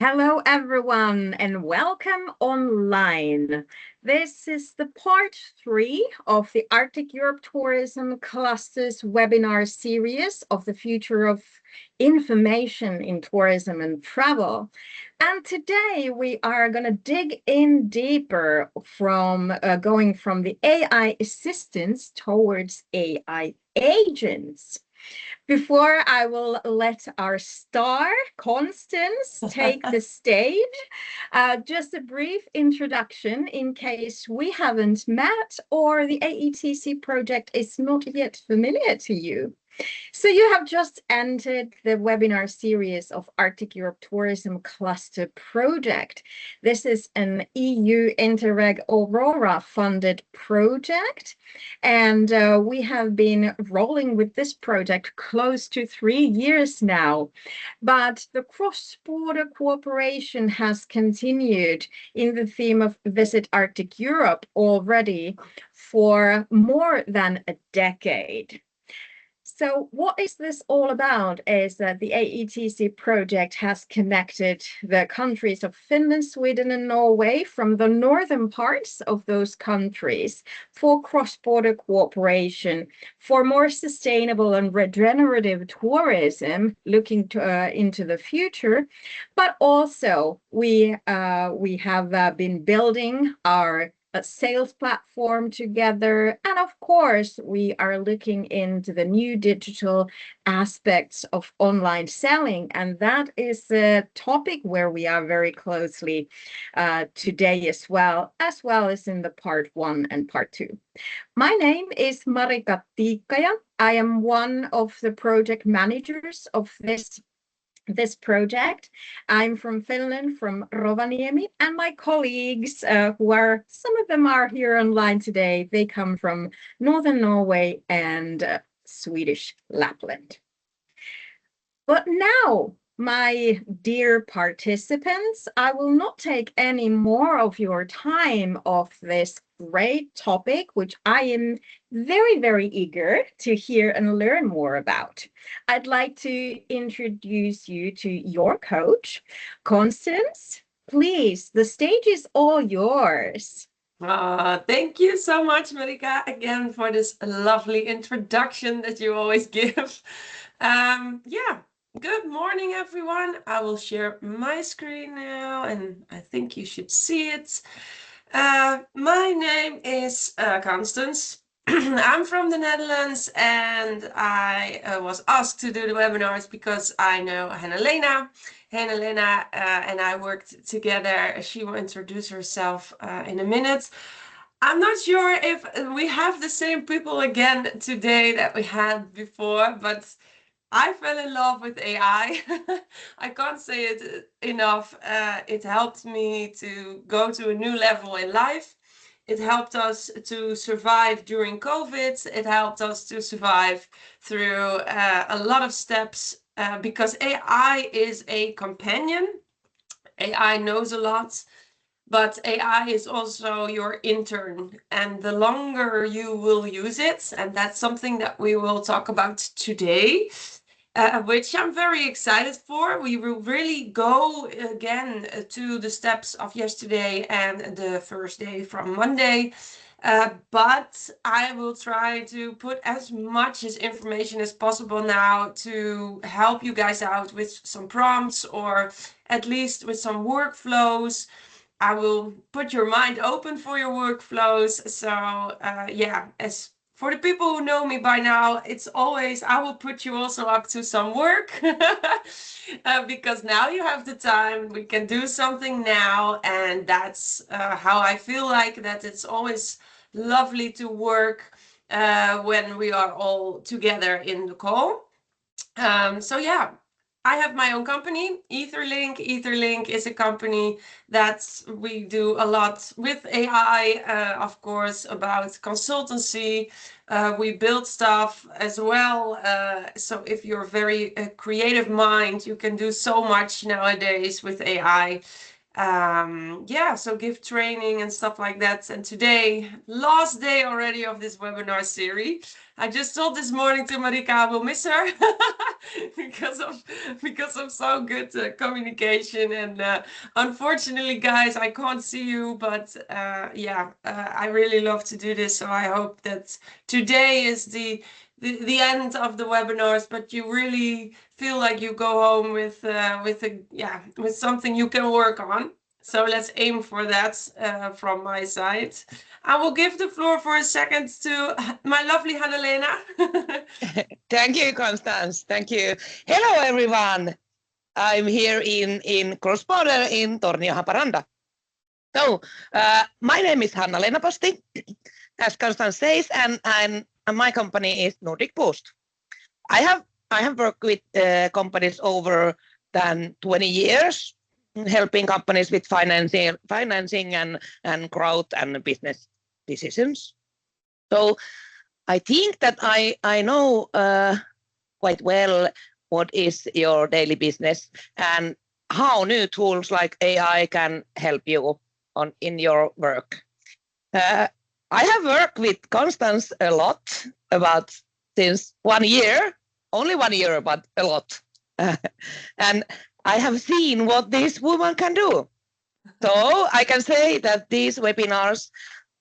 Hello, everyone, and welcome online. This is the part 3 of the Arctic Europe Tourism Cluster's webinar series of the future of information in tourism and travel. And today we are going to dig in deeper from going from the AI assistants towards AI agents. Before I will let our star, Constance, take the stage, just a brief introduction in case we haven't met or the AETC project is not yet familiar to you. So you have just entered the webinar series of Arctic Europe Tourism Cluster Project. This is an EU Interreg Aurora funded project, and we have been rolling with this project close to 3 years now. But the cross-border cooperation has continued in the theme of Visit Arctic Europe already for more than a decade. So what is this all about is that the AETC project has connected the countries of Finland, Sweden, and Norway from the northern parts of those countries for cross-border cooperation, for more sustainable and regenerative tourism, looking into the future. But also we have been building our a sales platform together. And of course, we are looking into the new digital aspects of online selling. And that is a topic where we are very closely today as well as in the part 1 and part 2. My name is Marika Tiikkaja. I am one of the project managers of this project. I'm from Finland, from Rovaniemi, and my colleagues, some of them are here online today, they come from Northern Norway and Swedish Lapland. But now, my dear participants, I will not take any more of your time of this great topic, which I am very, very eager to hear and learn more about. I'd like to introduce you to your coach, Constance. Please, the stage is all yours. Thank you so much, Marika, again for this lovely introduction that you always give. Good morning, everyone. I will share my screen now, and I think you should see it. My name is Constance. I'm from the Netherlands, and I was asked to do the webinars because I know Hanna-Lena. Hanna-Lena and I worked together. She will introduce herself in a minute. I'm not sure if we have the same people again today that we had before, but I fell in love with AI. I can't say it enough. It helped me to go to a new level in life. It helped us to survive during COVID. It helped us to survive through a lot of steps because AI is a companion. AI knows a lot, but AI is also your intern. And the longer you will use it, and that's something that we will talk about today, which I'm very excited for. We will really go again to the steps of yesterday and the first day from Monday. But I will try to put as much as information as possible now to help you guys out with some prompts or at least with some workflows. I will put your mind open for your workflows. So as for the people who know me by now, it's always, I will put you also up to some work because now you have the time, we can do something now. And that's how I feel like that it's always lovely to work when we are all together in the call. I have my own company, Etherlink. Etherlink is a company that we do a lot with AI, of course, about consultancy. We build stuff as well. So if you're very creative mind, you can do so much nowadays with AI. yeah, so give training and stuff like that. And today, last day already of this webinar series. I just told this morning to Marika I will miss her because of so good communication. And unfortunately, guys, I can't see you, but yeah, I really love to do this. So I hope that today is the end of the webinars, but you really feel like you go home with something you can work on. So let's aim for that from my side. I will give the floor for a second to my lovely Hanna-Lena. Thank you, Constance. Thank you. Hello, everyone. I'm here in cross-border in Tornio, Haparanda. So my name is Hanna-Lena Posti, as Constance says, and my company is Nordic Boost. I have worked with companies over than 20 years, helping companies with financing and growth and business decisions. So I think that I know quite well what is your daily business and how new tools like AI can help you in your work. I have worked with Constance a lot since 1 year, only 1 year, but a lot. And I have seen what this woman can do. So I can say that these webinars,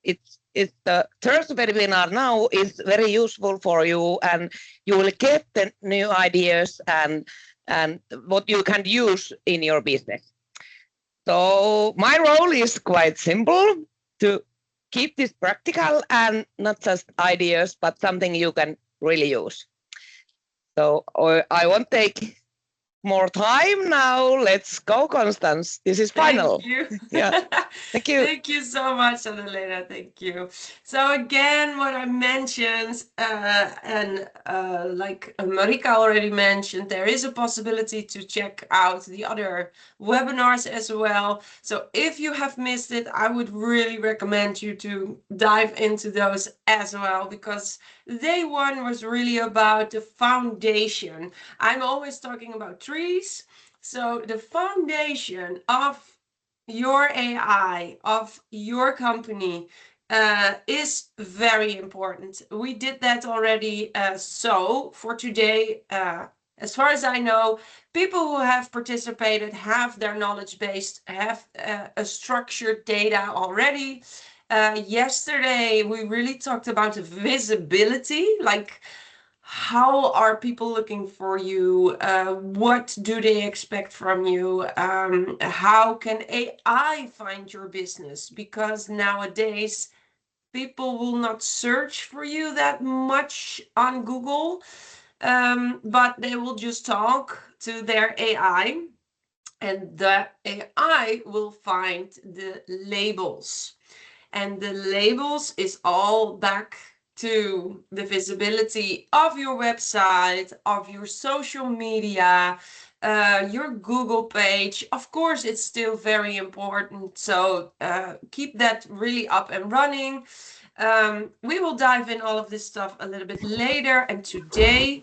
it's the third webinar now is very useful for you, and you will get the new ideas and what you can use in your business. So my role is quite simple, to keep this practical and not just ideas, but something you can really use. So I won't take more time now. Let's go, Constance. This is final. Thank you. Yeah. Thank you. Thank you so much, Hanna-Lena. Thank you. So again, what I mentioned, and like Marika already mentioned, there is a possibility to check out the other webinars as well. So if you have missed it, I would really recommend you to dive into those as well, because day one was really about the foundation. I'm always talking about trees. So the foundation of your AI, of your company, is very important. We did that already. So for today, as far as I know, people who have participated have their knowledge base, have a structured data already. Yesterday, we really talked about visibility, like how are people looking for you? What do they expect from you? How can AI find your business? Because nowadays, people will not search for you that much on Google, but they will just talk to their AI, and the AI will find the labels. And the labels is all back to the visibility of your website, of your social media, your Google page. Of course, it's still very important. So keep that really up and running. We will dive in all of this stuff a little bit later. And today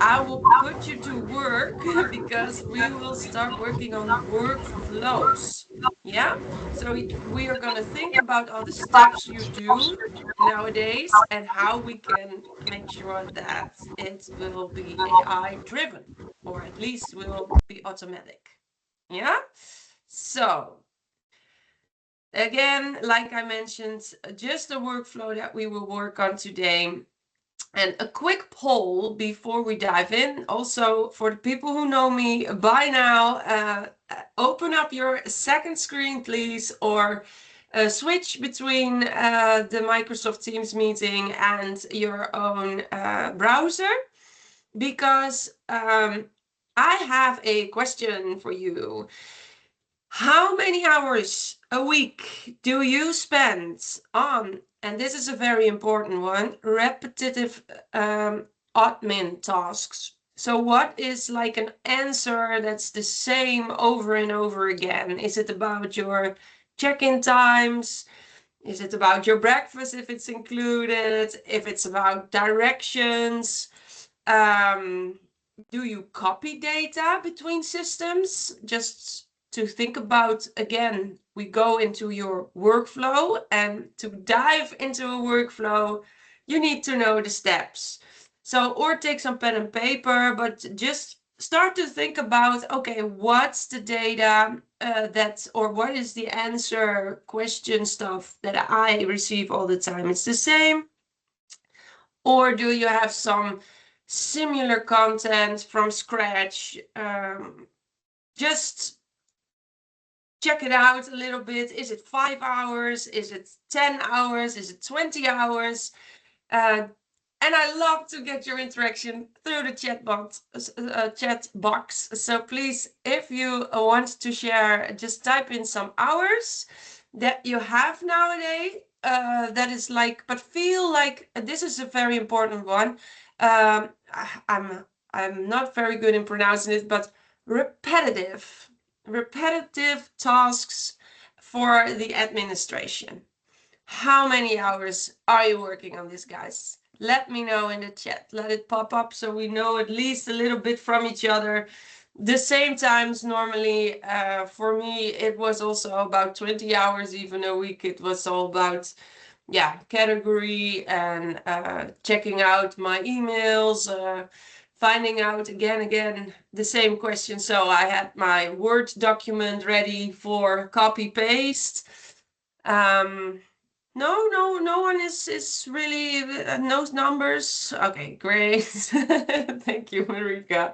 I will put you to work because we will start working on workflows. Yeah. So we are going to think about all the steps you do nowadays and how we can make sure that it will be AI driven, or at least will be automatic. Yeah. So again, like I mentioned, just a workflow that we will work on today. And a quick poll before we dive in. Also, for the people who know me by now, open up your second screen, please, or switch between the Microsoft Teams meeting and your own browser, because I have a question for you. How many hours a week do you spend on, and this is a very important one, repetitive admin tasks? So what is like an answer that's the same over and over again? Is it about your check-in times? Is it about your breakfast if it's included? If it's about directions? Do you copy data between systems? Just to think about, again, we go into your workflow, and to dive into a workflow, you need to know the steps. So, or take some pen and paper, but just start to think about, okay, what's the data or what is the answer question stuff that I receive all the time? It's the same. Or do you have some similar content from scratch? Just check it out a little bit. Is it 5 hours? Is it 10 hours? Is it 20 hours? And I love to get your interaction through the chat box. So please, if you want to share, just type in some hours that you have nowadays. That is like, but feel like this is a very important one. I'm not very good in pronouncing it, but repetitive tasks for the administration. How many hours are you working on this, guys? Let me know in the chat. Let it pop up so we know at least a little bit from each other. The same times normally, for me, it was also about 20 hours, even a week. It was all about, yeah, category and checking out my emails, finding out again the same question. So I had my Word document ready for copy paste. No one is really knows numbers. Okay, great. Thank you, Marika.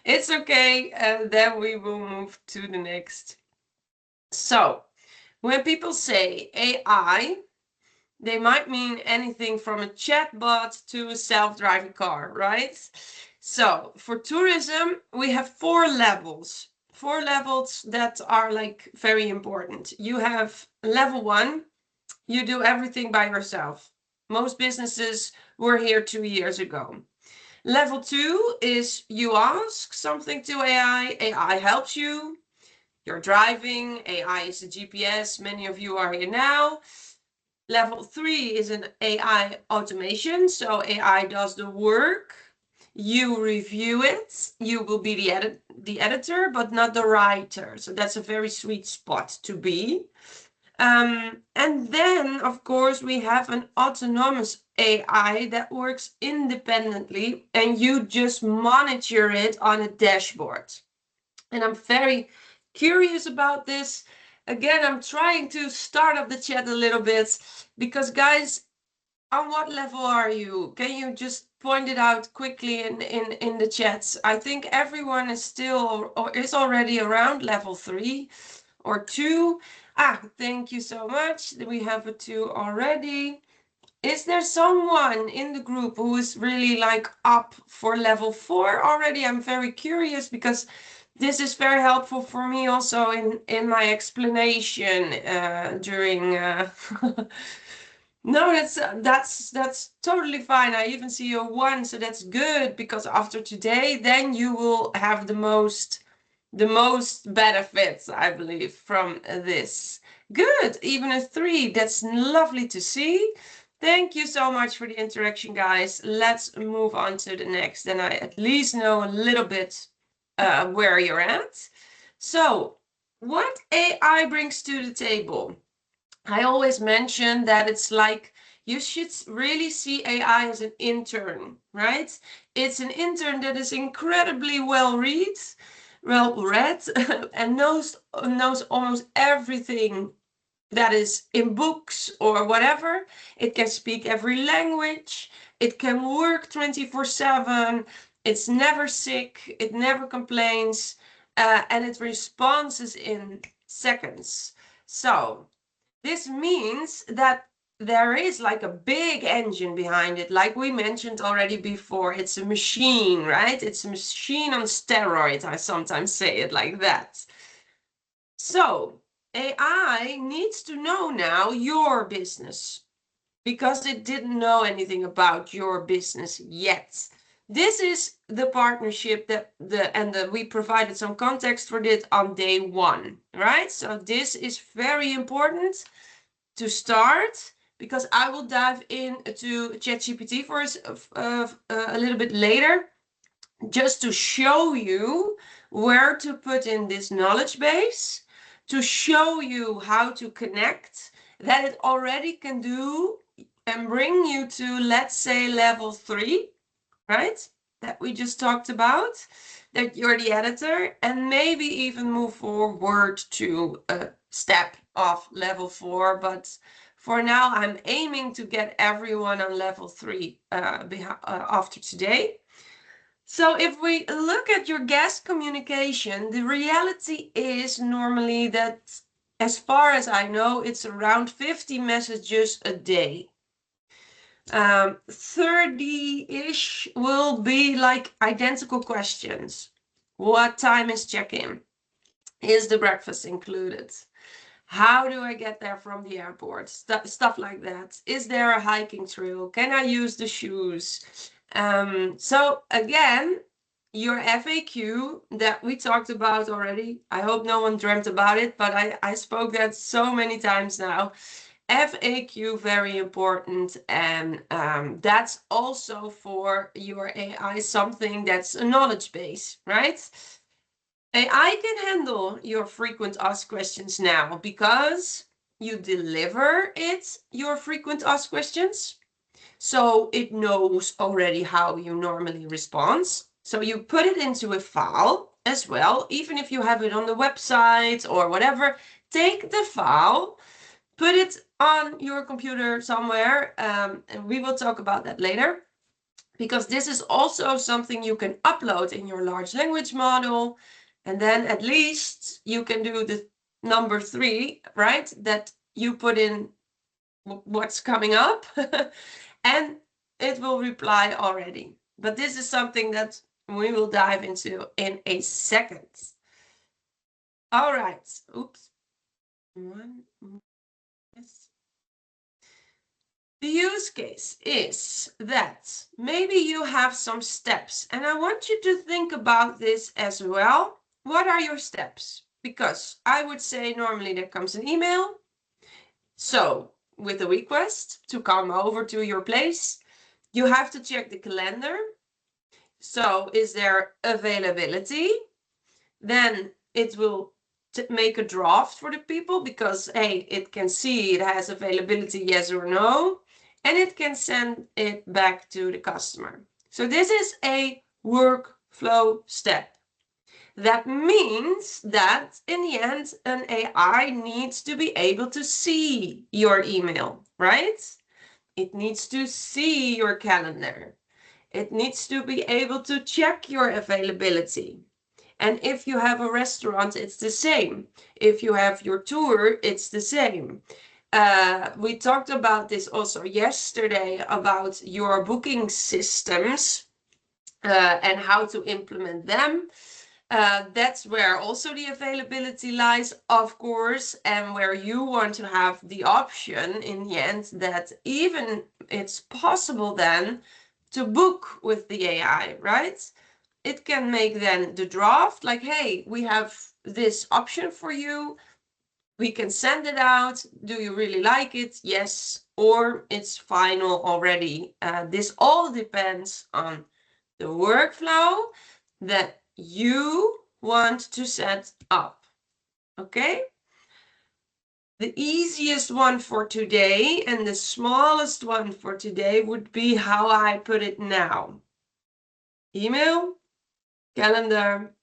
It's okay. Then we will move to the next. So when people say AI, they might mean anything from a chatbot to a self-driving car, right? So for tourism, we have 4 levels. 4 levels that are like very important. You have level 1. You do everything by yourself. Most businesses were here 2 years ago. Level 2 is you ask something to AI, AI helps you. You're driving, AI is a GPS, many of you are here now. Level 3 is an AI automation, so AI does the work. You review it, you will be the editor, but not the writer. So that's a very sweet spot to be. And then, of course, we have an autonomous AI that works independently, and you just monitor it on a dashboard. And I'm very curious about this. Again, I'm trying to start up the chat a little bit, because guys, on what level are you? Can you just point it out quickly in the chats? I think everyone is still or is already around level 3 or 2. Thank you so much. We have a 2 already. Is there someone in the group who is really like up for level 4 already? I'm very curious, because this is very helpful for me also in my explanation during no, that's totally fine. I even see a 1, so that's good, because after today, then you will have the most benefits, I believe, from this. Good, even a 3. That's lovely to see. Thank you so much for the interaction, guys. Let's move on to the next. Then I at least know a little bit where you're at. So, what AI brings to the table? I always mention that it's like you should really see AI as an intern, right? It's an intern that is incredibly well read, and knows almost everything that is in books or whatever. It can speak every language. It can work 24/7. It's never sick. It never complains. And it responds in seconds. So this means that there is like a big engine behind it, like we mentioned already before. It's a machine, right? It's a machine on steroids. I sometimes say it like that. So AI needs to know now your business, because it didn't know anything about your business yet. This is the partnership we provided some context for it on day 1, right? So this is very important to start, because I will dive into ChatGPT for us a little bit later. just to show you where to put in this knowledge base, to show you how to connect, that it already can do and bring you to, let's say, level 3, right? That we just talked about, that you're the editor, and maybe even move forward to a step of level 4. But for now, I'm aiming to get everyone on level 3 after today. So if we look at your guest communication, the reality is normally that, as far as I know, it's around 50 messages a day. 30-ish will be like identical questions. What time is check-in? Is the breakfast included? How do I get there from the airport? Stuff like that. Is there a hiking trail? Can I use the shoes? So again, your FAQ that we talked about already, I hope no one dreamt about it, but I spoke that so many times now. FAQ, very important, and that's also for your AI something that's a knowledge base, right? AI can handle your frequent asked questions now because you deliver it your frequent asked questions. So it knows already how you normally respond. So you put it into a file as well, even if you have it on the website or whatever. Take the file, put it on your computer somewhere, and we will talk about that later, because this is also something you can upload in your large language model, and then at least you can do the number 3, right? That you put in what's coming up and it will reply already. But this is something that we will dive into in a second. All right. Oops. Yes. The use case is that maybe you have some steps, and I want you to think about this as well. What are your steps? Because I would say normally there comes an email. So with a request to come over to your place, you have to check the calendar. So is there availability? Then it will make a draft for the people because, hey, it can see it has availability, yes or no, and it can send it back to the customer. So this is a workflow step. That means that in the end, an AI needs to be able to see your email, right? It needs to see your calendar. It needs to be able to check your availability. And if you have a restaurant, it's the same. If you have your tour, it's the same. We talked about this also yesterday about your booking systems and how to implement them. That's where also the availability lies, of course, and where you want to have the option in the end that even it's possible then to book with the AI, right? It can make then the draft like, hey, we have this option for you. We can send it out. Do you really like it? Yes. Or it's final already. This all depends on the workflow that you want to set up. Okay? The easiest one for today and the smallest one for today would be how I put it now. Email, calendar,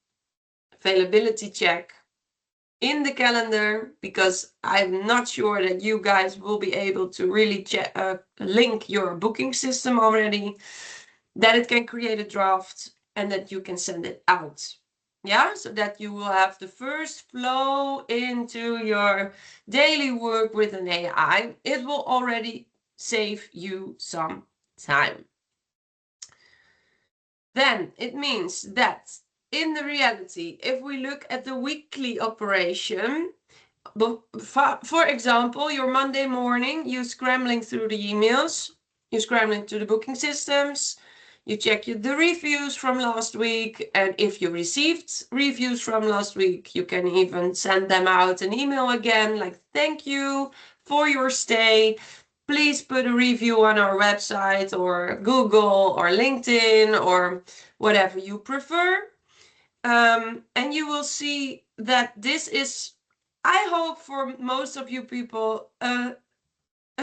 availability check in the calendar, because I'm not sure that you guys will be able to really link your booking system already, that it can create a draft and that you can send it out. Yeah, so that you will have the first flow into your daily work with an AI. It will already save you some time. Then it means that in the reality, if we look at the weekly operation, for example, your Monday morning, you're scrambling through the emails, you're scrambling through the booking systems, you check the reviews from last week, and if you received reviews from last week, you can even send them out an email again, like, thank you for your stay. please put a review on our website or Google or LinkedIn or whatever you prefer. And you will see that this is, I hope for most of you people, a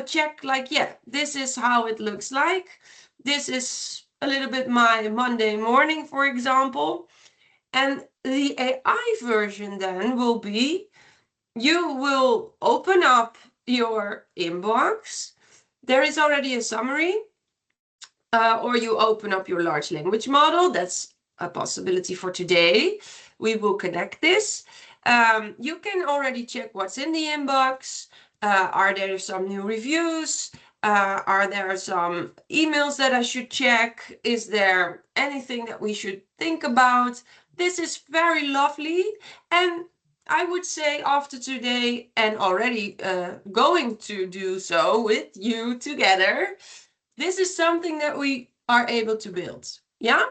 check like, yeah, this is how it looks like. This is a little bit my Monday morning, for example. And the AI version then will be, you will open up your inbox. There is already a summary, or you open up your large language model. That's a possibility for today. We will connect this. You can already check what's in the inbox. Are there some new reviews? Are there some emails that I should check? Is there anything that we should think about? This is very lovely. And I would say after today, and already going to do so with you together, this is something that we are able to build. Yeah.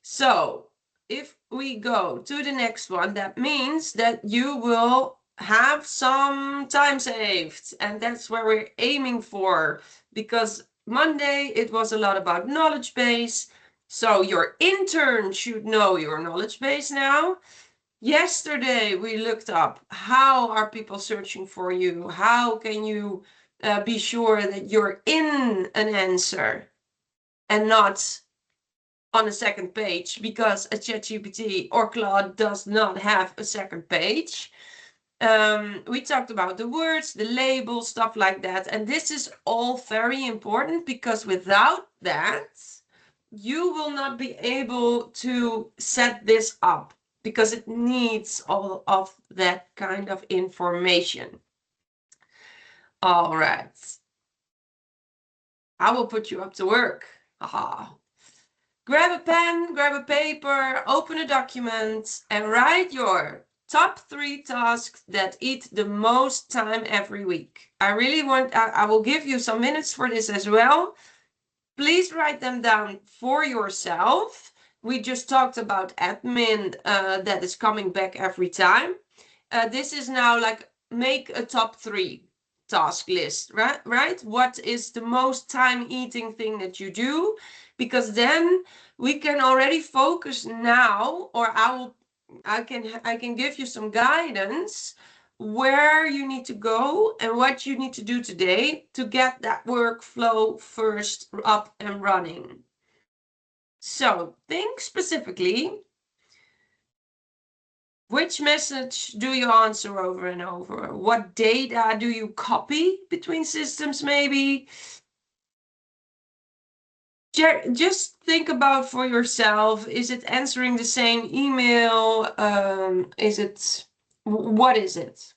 So if we go to the next one, that means that you will have some time saved, and that's where we're aiming for, because Monday it was a lot about knowledge base. So your intern should know your knowledge base now. Yesterday we looked up, how are people searching for you? How can you be sure that you're in an answer and not on a second page, because a ChatGPT or Claude does not have a second page. We talked about the words, the labels, stuff like that. And this is all very important, because without that, you will not be able to set this up, because it needs all of that kind of information. All right. I will put you up to work. Haha. Grab a pen, grab a paper, open a document, and write your top 3 tasks that eat the most time every week. I will give you some minutes for this as well. Please write them down for yourself. We just talked about admin that is coming back every time. This is now like, make a top 3 task list, right? What is the most time eating thing that you do? Because then we can already focus now, or I can give you some guidance where you need to go and what you need to do today to get that workflow first up and running. So think specifically, which message do you answer over and over? What data do you copy between systems maybe? Just think about for yourself, is it answering the same email? What is it?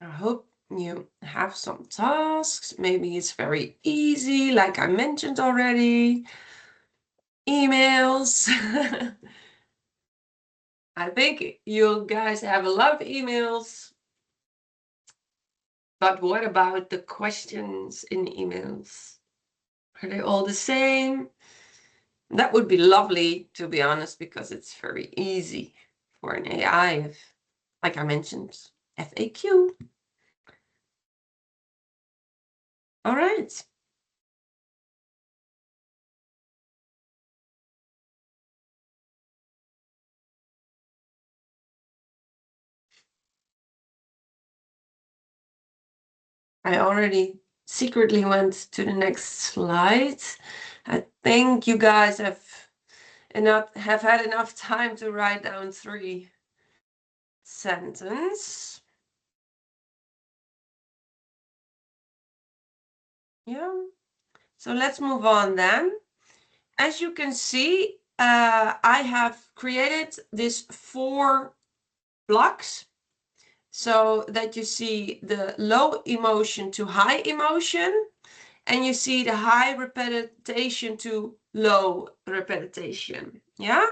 I hope you have some tasks. Maybe it's very easy, like I mentioned already. Emails. I think you guys have a lot of emails. But what about the questions in emails? Are they all the same? That would be lovely, to be honest, because it's very easy for an AI, like I mentioned, FAQ. All right. I already secretly went to the next slide. I think you guys have had enough time to write down 3 sentences. Yeah. So let's move on then. As you can see, I have created these 4 blocks, so that you see the low emotion to high emotion, and you see the high repetition to low repetition. Yeah,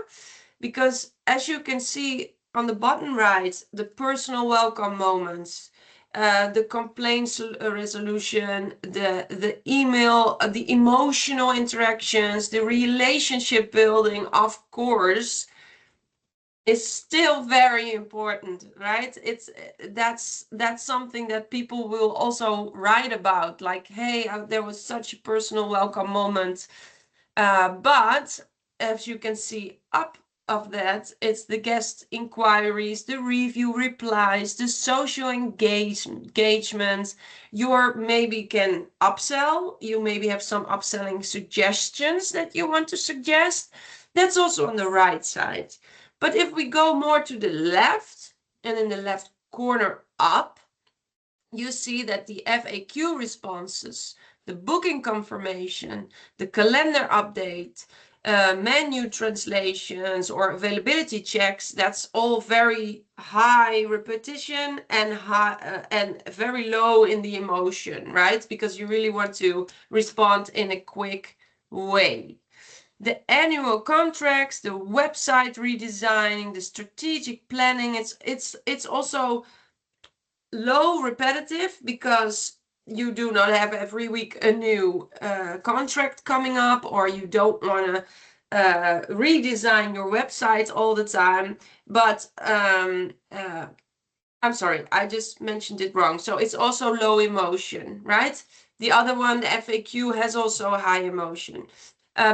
because as you can see on the bottom right, the personal welcome moments, the complaints resolution, the email, the emotional interactions, the relationship building, of course, is still very important, right? It's that's something that people will also write about, like, hey, there was such a personal welcome moment. But as you can see up of that, it's the guest inquiries, the review replies, the social engagement. You maybe can upsell, you maybe have some upselling suggestions that you want to suggest. That's also on the right side. But if we go more to the left, and in the left corner up, you see that the FAQ responses, the booking confirmation, the calendar update, menu translations or availability checks, that's all very high repetition and high and very low in the emotion, right? Because you really want to respond in a quick way. The annual contracts, the website redesigning, the strategic planning, it's also low repetitive because you do not have every week a new contract coming up, or you don't want to redesign your website all the time. But I'm sorry, I just mentioned it wrong. So it's also low emotion, right? The other one, the FAQ, has also a high emotion.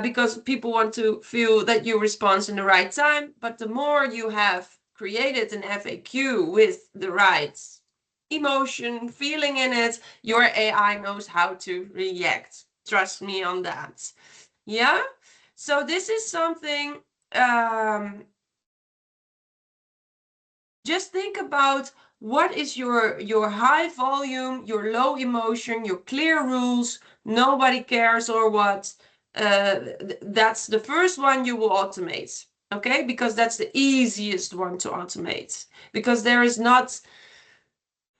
Because people want to feel that you respond in the right time. But the more you have created an FAQ with the right emotion, feeling in it, your AI knows how to react. Trust me on that. Yeah? So this is something, just think about what is your high volume, your low emotion, your clear rules, nobody cares or what. That's the first one you will automate, okay? Because that's the easiest one to automate, because there is not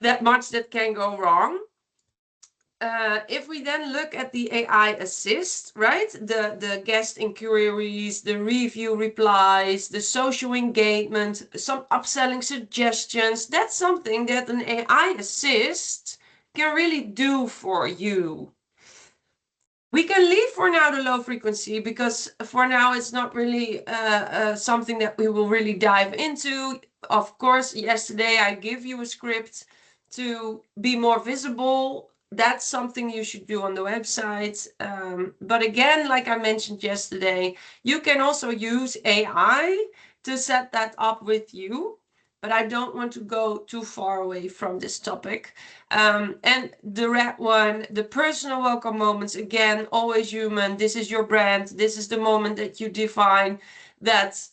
that much that can go wrong. If we then look at the AI assist, right? The guest inquiries, the review replies, the social engagement, some upselling suggestions, that's something that an AI assist can really do for you. We can leave for now the low frequency, because for now it's not really something that we will really dive into. Of course, yesterday I give you a script to be more visible. That's something you should do on the website. But again, like I mentioned yesterday, you can also use AI to set that up with you. But I don't want to go too far away from this topic. And the red one, the personal welcome moments, again, always human. This is your brand. This is the moment that you define that,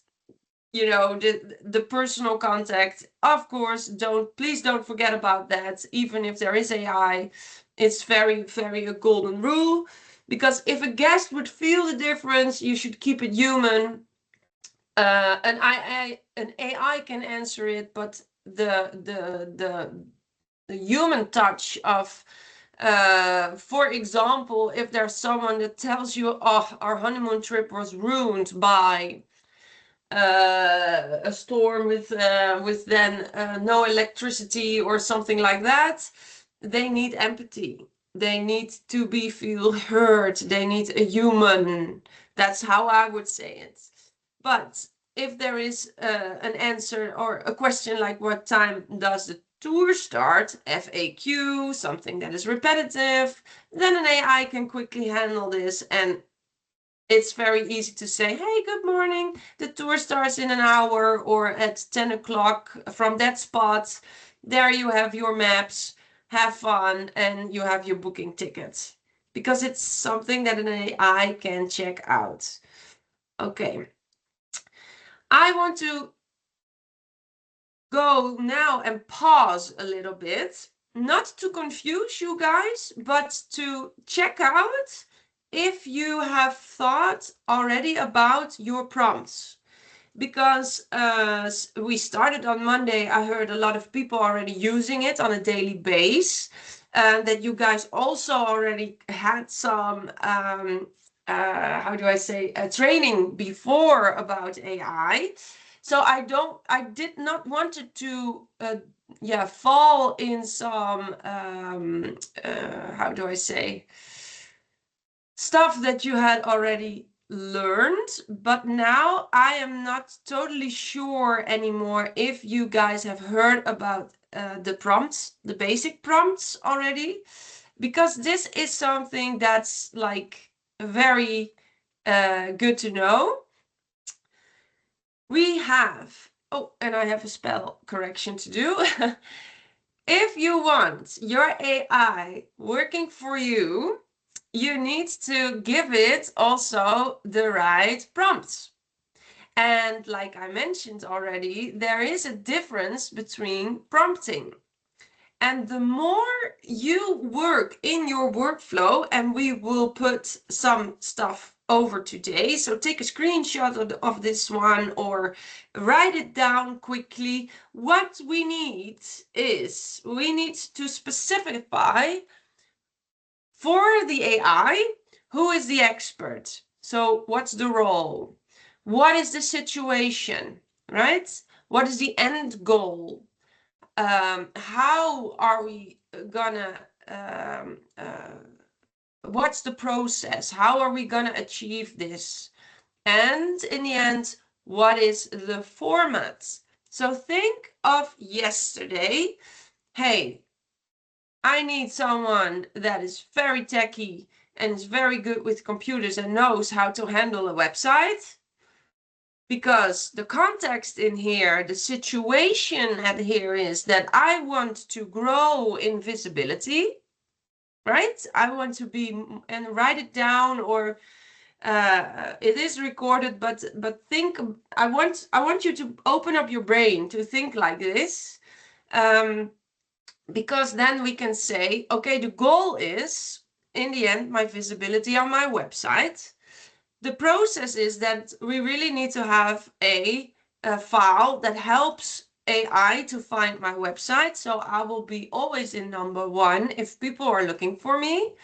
you know, the personal contact. Of course, please don't forget about that. Even if there is AI, it's very, very a golden rule. Because if a guest would feel the difference, you should keep it human. An AI can answer it, but the human touch of, for example, if there's someone that tells you, oh, our honeymoon trip was ruined by a storm with then no electricity or something like that, they need empathy. They need to feel heard. They need a human. That's how I would say it. But if there is an answer or a question like, what time does the tour start? FAQ, something that is repetitive, then an AI can quickly handle this, and it's very easy to say, hey, good morning, the tour starts in an hour or at 10 o'clock from that spot. There you have your maps, have fun, and you have your booking tickets, because it's something that an AI can check out. Okay. I want to go now and pause a little bit, not to confuse you guys, but to check out if you have thought already about your prompts. Because we started on Monday, I heard a lot of people already using it on a daily basis, and that you guys also already had some, how do I say, training before about AI. So I did not want it to fall in some how do I say, stuff that you had already learned. But now I am not totally sure anymore if you guys have heard about the prompts, the basic prompts already, because this is something that's like very good to know. We have, oh, and I have a spell correction to do. If you want your AI working for you, you need to give it also the right prompts. And like I mentioned already, there is a difference between prompting. And the more you work in your workflow, and we will put some stuff over today, so take a screenshot of this one or write it down quickly. What we need is, we need to specify for the AI, who is the expert? So what's the role? What is the situation, right? What is the end goal? How are we gonna, what's the process? How are we gonna achieve this? And in the end, what is the format? So think of yesterday. Hey, I need someone that is very techy and is very good with computers and knows how to handle a website. Because the context in here, the situation at here is that I want to grow in visibility, right? I want to be, and write it down, or it is recorded, but think, I want you to open up your brain to think like this, because then we can say, okay, the goal is, in the end, my visibility on my website. The process is that we really need to have a file that helps AI to find my website. So I will be always in number one if people are looking for me.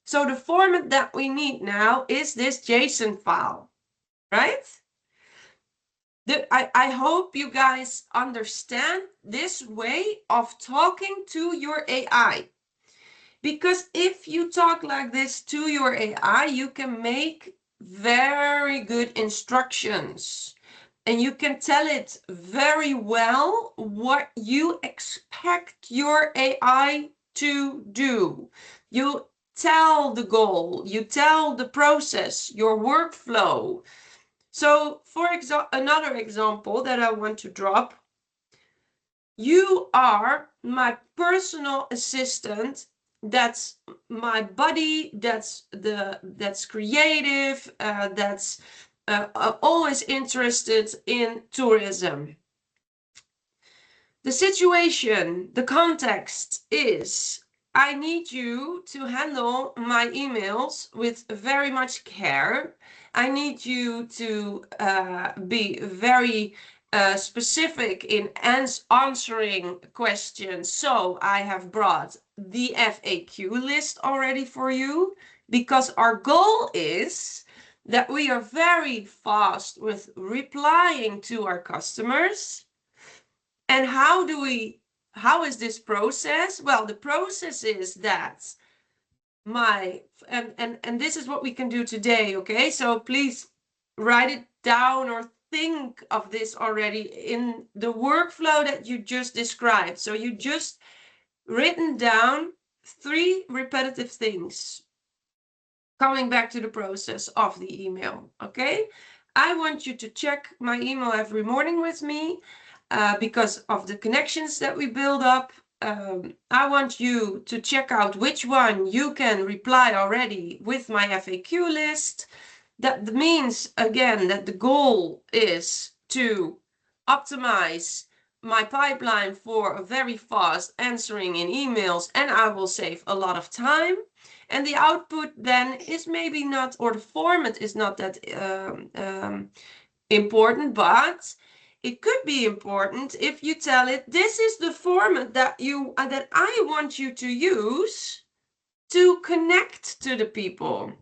So the format that we need now is this JSON file, right? I hope you guys understand this way of talking to your AI. Because if you talk like this to your AI, you can make very good instructions, and you can tell it very well what you expect your AI to do. You tell the goal, you tell the process, your workflow. So for another example that I want to drop, you are my personal assistant. That's my buddy, that's creative, that's always interested in tourism. The situation, the context is, I need you to handle my emails with very much care. I need you to be very specific in answering questions. So I have brought the FAQ list already for you, because our goal is that we are very fast with replying to our customers. And how is this process? Well, the process is that and this is what we can do today, okay? So please write it down or think of this already in the workflow that you just described. So you just written down 3 repetitive things, coming back to the process of the email, okay? I want you to check my email every morning with me, because of the connections that we build up. I want you to check out which one you can reply already with my FAQ list. That means, again, that the goal is to optimize my pipeline for a very fast answering in emails, and I will save a lot of time. And the output then is maybe not, or the format is not that important, but it could be important if you tell it, this is the format that I want you to use to connect to the people,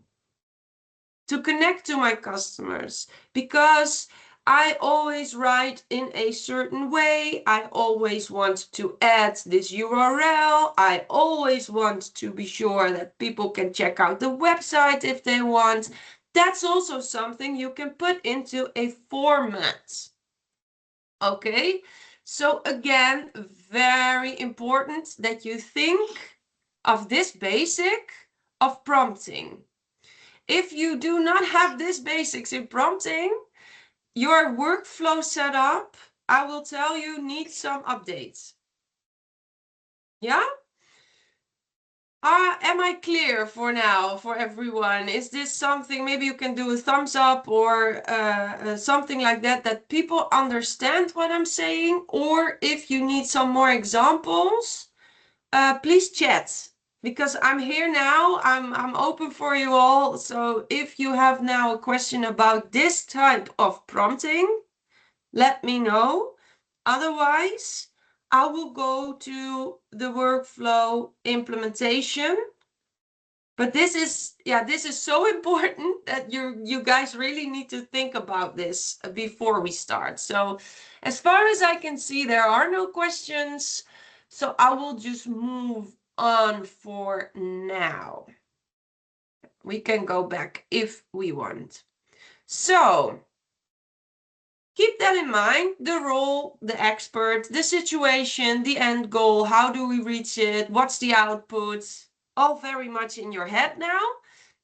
to connect to my customers, because I always write in a certain way. I always want to add this URL. I always want to be sure that people can check out the website if they want. That's also something you can put into a format. Okay, so again, very important that you think of this basic of prompting. If you do not have this basics in prompting, your workflow setup, I will tell you, needs some updates. Yeah? Am I clear for now for everyone? Is this something, maybe you can do a thumbs up or something like that, that people understand what I'm saying? Or if you need some more examples, please chat, because I'm here now. I'm open for you all. So if you have now a question about this type of prompting, let me know. Otherwise, I will go to the workflow implementation. But this is so important that you guys really need to think about this before we start. So as far as I can see, there are no questions. So I will just move on for now. We can go back if we want. So keep that in mind, the role, the expert, the situation, the end goal, how do we reach it, what's the output, all very much in your head now.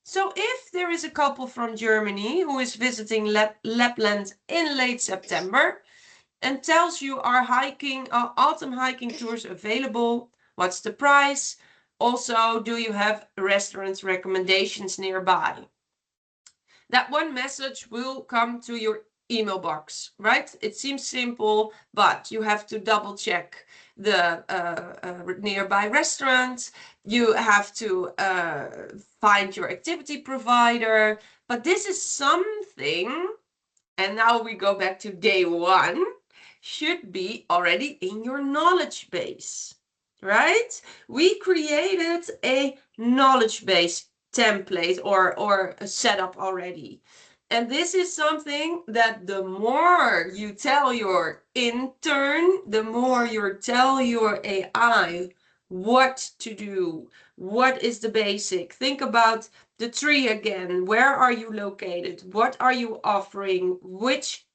So if there is a couple from Germany who is visiting Lapland in late September and tells you are autumn hiking tours available, what's the price? Also, do you have restaurant recommendations nearby? That one message will come to your email box, right? It seems simple, but you have to double check the nearby restaurant. You have to find your activity provider. But this is something, and now we go back to day one, should be already in your knowledge base, right? We created a knowledge base template or a setup already. And this is something that the more you tell your intern, the more you tell your AI what to do, what is the basic. Think about the tree again. Where are you located? What are you offering? Which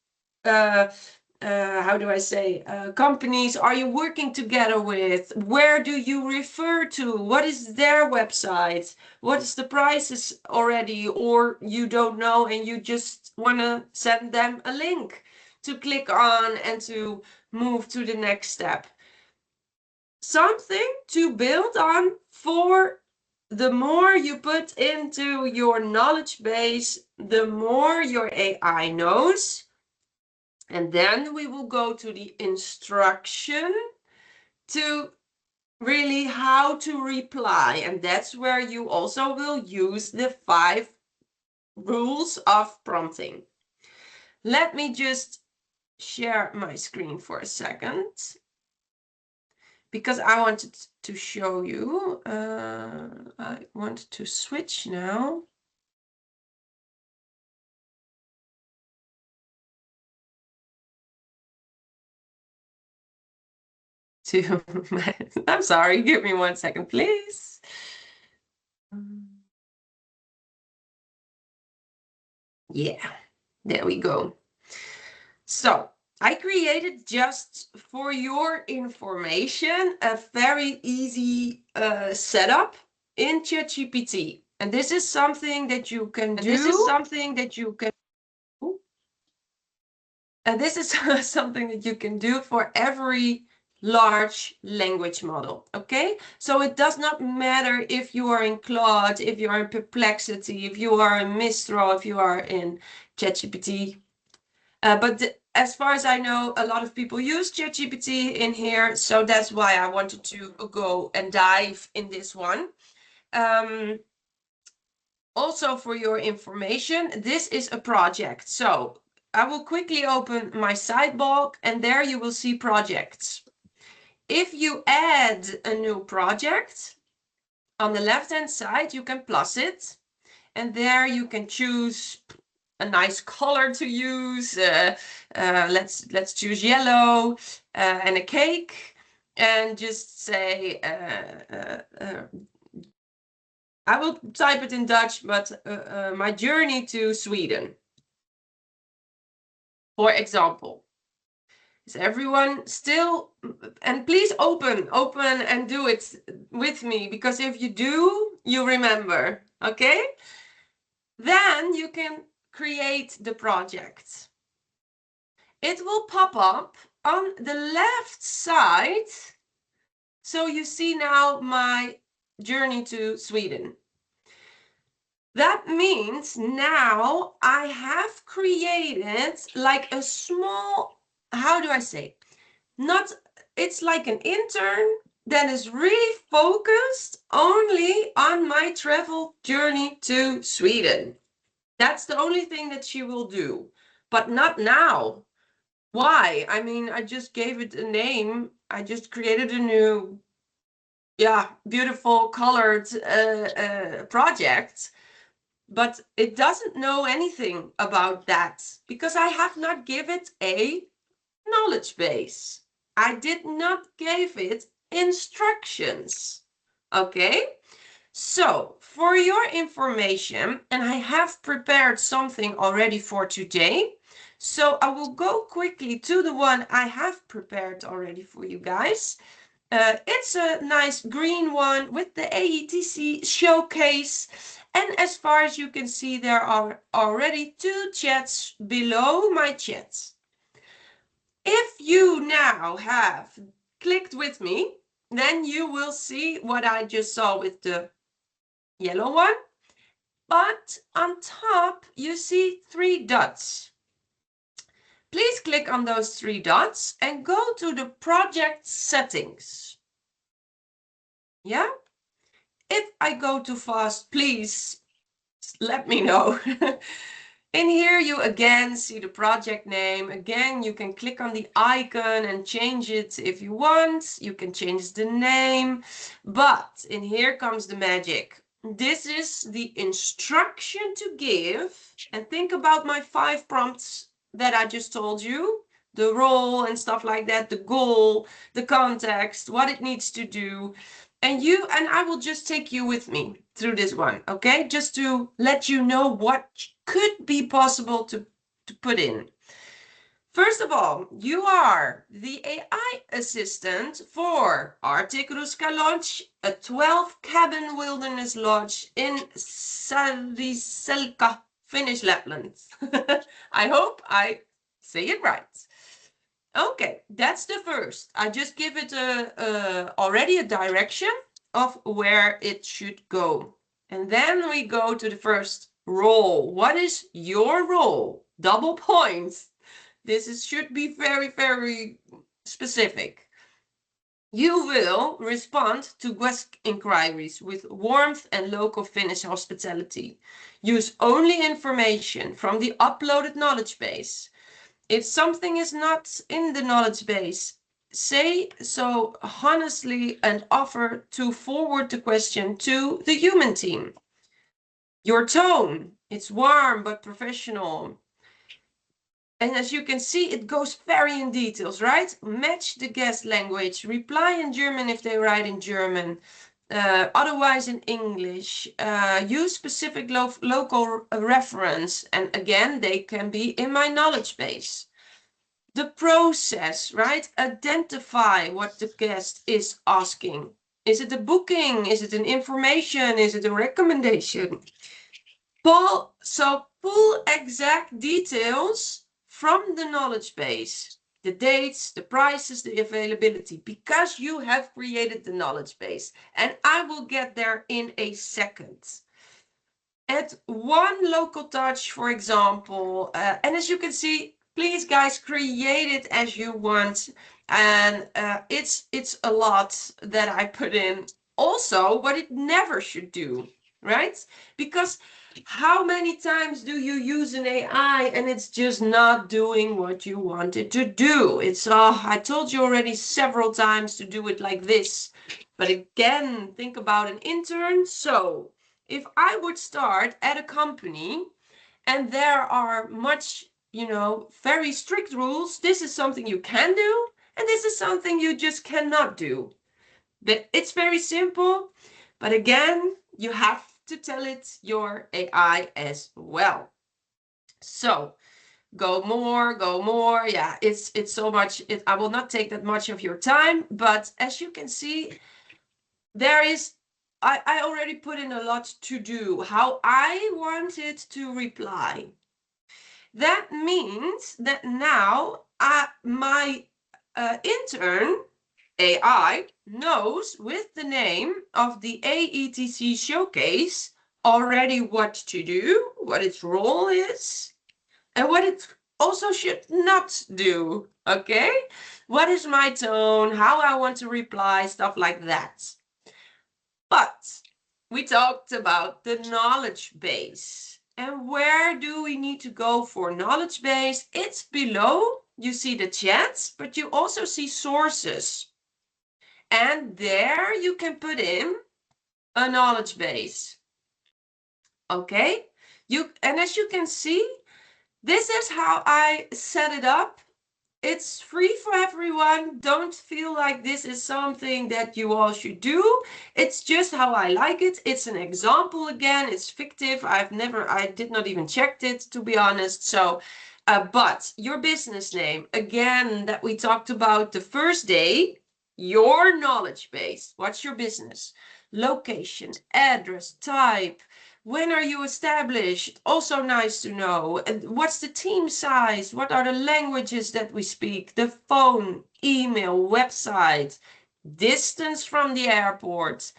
how do I say, companies are you working together with? Where do you refer to? What is their website? What is the prices already? Or you don't know and you just want to send them a link to click on and to move to the next step. Something to build on for the more you put into your knowledge base, the more your AI knows. And then we will go to the instruction to really how to reply. And that's where you also will use the 5 rules of prompting. Let me just share my screen for a second, because I wanted to show you. I want to switch now. I'm sorry, give me 1 second, please. Yeah, there we go. So I created, just for your information, a very easy setup in ChatGPT. And this is something that you can do. This is something that you can And this is something that you can do for every large language model, okay? So it does not matter if you are in Claude, if you are in Perplexity, if you are in Mistral, if you are in ChatGPT. As far as I know, a lot of people use ChatGPT in here, so that's why I wanted to go and dive in this one. Also, for your information, this is a project. So I will quickly open my sidebar, and there you will see projects. If you add a new project, on the left-hand side, you can plus it. And there you can choose a nice color to use. Let's choose yellow and a cake, and just say, I will type it in Dutch, but my journey to Sweden, for example. Is everyone still, and please open and do it with me, because if you do, you remember, okay? Then you can create the project. It will pop up on the left side. So you see now my journey to Sweden. That means now I have created like a small, how do I say? It's like an intern that is really focused only on my travel journey to Sweden. That's the only thing that she will do, but not now. Why? I mean, I just gave it a name. I just created a new, beautiful colored project, but it doesn't know anything about that because I have not given it a knowledge base. I did not give it instructions. Okay, so for your information, and I have prepared something already for today, so I will go quickly to the one I have prepared already for you guys. It's a nice green one with the AETC showcase. And as far as you can see, there are already 2 chats below my chat. If you now have clicked with me, then you will see what I just saw with the yellow one. But on top, you see 3 dots. Please click on those 3 dots and go to the project settings. Yeah? If I go too fast, please let me know. In here, you again see the project name. Again, you can click on the icon and change it if you want. You can change the name. But in here comes the magic. This is the instruction to give. And think about my 5 prompts that I just told you. The role and stuff like that. The goal, the context, what it needs to do. And I will just take you with me through this one, okay? Just to let you know what could be possible to put in. First of all, you are the AI assistant for Arctic Ruska Lodge, a 12-cabin wilderness lodge in Saariselkä, Finnish Lapland. I hope I say it right. Okay, that's the first. I just give it already a direction of where it should go. And then we go to the first role. What is your role? Double points. This should be very, very specific. You will respond to guest inquiries with warmth and local Finnish hospitality. Use only information from the uploaded knowledge base. If something is not in the knowledge base, say so honestly and offer to forward the question to the human team. Your tone, it's warm but professional. And as you can see, it goes very in details, right? Match the guest language. Reply in German if they write in German. Otherwise in English. Use specific local reference. And again, they can be in my knowledge base. The process, right? Identify what the guest is asking. Is it a booking? Is it an information? Is it a recommendation? Pull exact details from the knowledge base. The dates, the prices, the availability, because you have created the knowledge base. And I will get there in a second. Add one local touch, for example. And as you can see, please, guys, create it as you want. And it's a lot that I put in. Also, what it never should do, right? Because how many times do you use an AI and it's just not doing what you want it to do? It's I told you already several times to do it like this. But again, think about an intern. So if I would start at a company and there are much, very strict rules. This is something you can do, and this is something you just cannot do. But it's very simple, but again, you have to tell it your AI as well. So go more. Yeah, it's so much. I will not take that much of your time, but as you can see, there is, I already put in a lot to do, how I wanted to reply. That means that now my intern AI knows with the name of the AETC showcase already what to do, what its role is, and what it also should not do, okay? What is my tone, how I want to reply, stuff like that. But we talked about the knowledge base. And where do we need to go for knowledge base? It's below. You see the chats, but you also see sources. And there you can put in a knowledge base. Okay? And as you can see, this is how I set it up. It's free for everyone. Don't feel like this is something that you all should do. It's just how I like it. It's an example again. It's fictive. I did not even check it, to be honest. So, but your business name, again, that we talked about the first day, your knowledge base. What's your business? Location, address, type. When are you established? Also nice to know. And what's the team size? What are the languages that we speak? The phone, email, website, distance from the airport.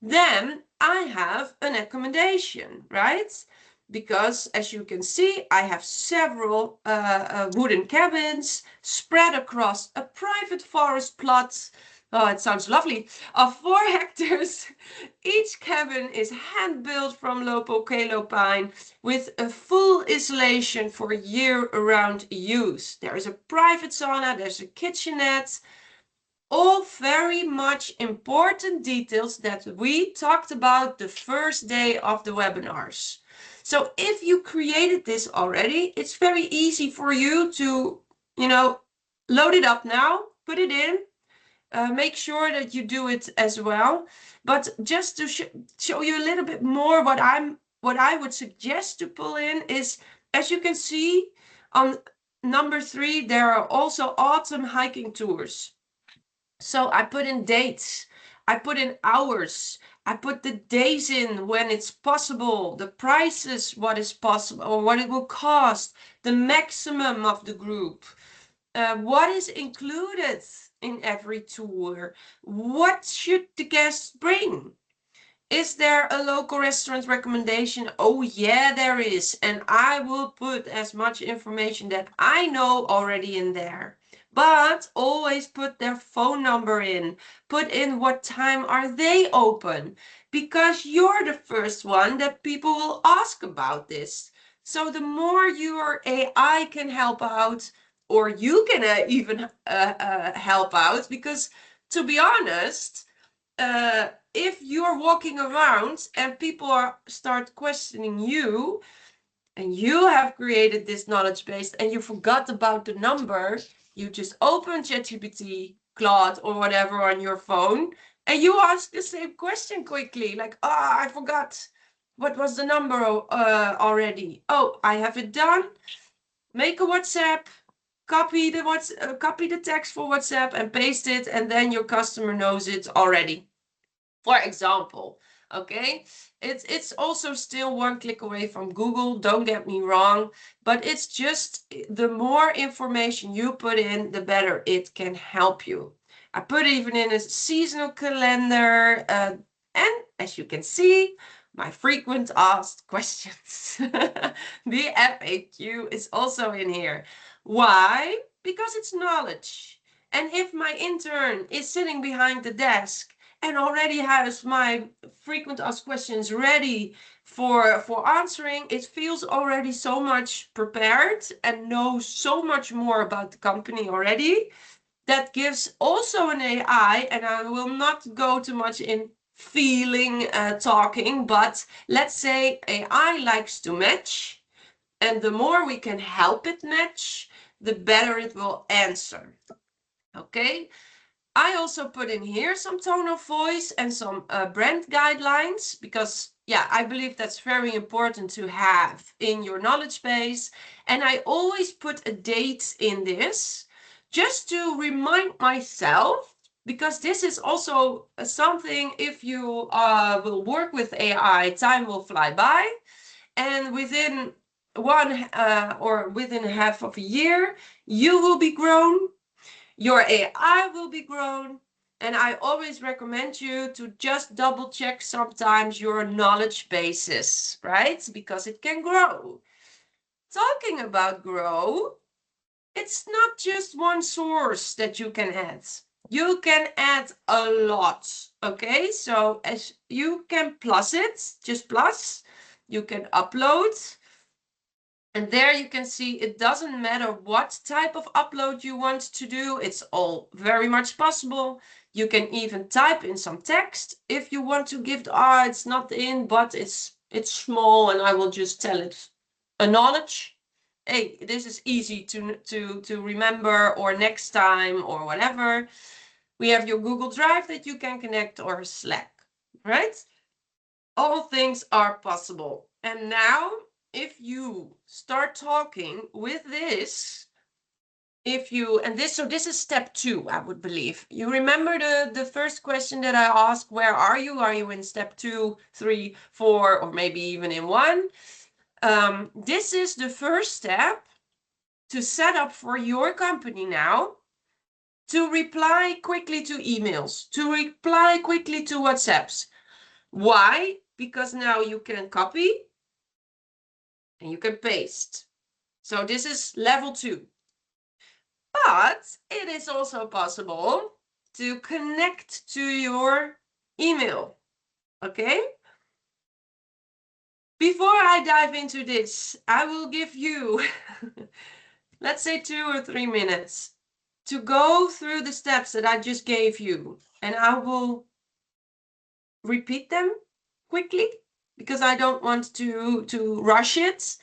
Then I have an accommodation, right? Because as you can see, I have several wooden cabins spread across a private forest plot. Oh, it sounds lovely. Of 4 hectares. Each cabin is hand-built from Lopokelo pine with a full insulation for year-round use. There is a private sauna, there's a kitchenette. All very much important details that we talked about the first day of the webinars. So if you created this already, it's very easy for you to, load it up now, put it in. Make sure that you do it as well. But just to show you a little bit more, what I would suggest to pull in is, as you can see on number 3, there are also autumn hiking tours. So I put in dates, I put in hours, I put the days in when it's possible, the prices, what is possible or what it will cost, the maximum of the group, what is included in every tour, what should the guests bring? Is there a local restaurant recommendation? Oh yeah, there is. And I will put as much information that I know already in there. But always put their phone number in. Put in what time are they open. Because you're the first one that people will ask about this. So the more your AI can help out, or you can even help out, because to be honest, if you're walking around and people start questioning you, and you have created this knowledge base and you forgot about the number, you just open ChatGPT, Claude, or whatever on your phone, and you ask the same question quickly, like, I forgot. What was the number already? Oh, I have it done. Make a WhatsApp. Copy the text for WhatsApp and paste it, and then your customer knows it already. For example, okay, it's also still 1 click away from Google, don't get me wrong, but it's just the more information you put in, the better it can help you. I put even in a seasonal calendar, and as you can see, my frequent asked questions. The FAQ is also in here. Why? Because it's knowledge. And if my intern is sitting behind the desk and already has my frequent asked questions ready for answering, it feels already so much prepared and knows so much more about the company already. That gives also an AI, and I will not go too much in feeling talking, but let's say AI likes to match. And the more we can help it match, the better it will answer. Okay. I also put in here some tone of voice and some brand guidelines, because yeah, I believe that's very important to have in your knowledge base. And I always put a date in this just to remind myself, because this is also something, if you will work with AI, time will fly by. And within within half of a year, you will be grown, your AI will be grown. And I always recommend you to just double check sometimes your knowledge bases, right? Because it can grow. Talking about grow, it's not just one source that you can add. You can add a lot, okay? So as you can plus it, just plus, you can upload. And there you can see it doesn't matter what type of upload you want to do. It's all very much possible. You can even type in some text if you want to give, it's not in, but it's small and I will just tell it a knowledge. Hey, this is easy to remember, or next time, or whatever. We have your Google Drive that you can connect, or Slack, right? All things are possible. And now, if you start talking with this, so this is step 2, I would believe. You remember the first question that I asked, where are you? Are you in step 2, 3, 4, or maybe even in 1? This is the first step to set up for your company now to reply quickly to emails, to reply quickly to WhatsApps. Why? Because now you can copy and you can paste. So this is level 2. But it is also possible to connect to your email. Okay? Before I dive into this, I will give you, let's say 2 or 3 minutes to go through the steps that I just gave you. And I will repeat them quickly, because I don't want to rush it,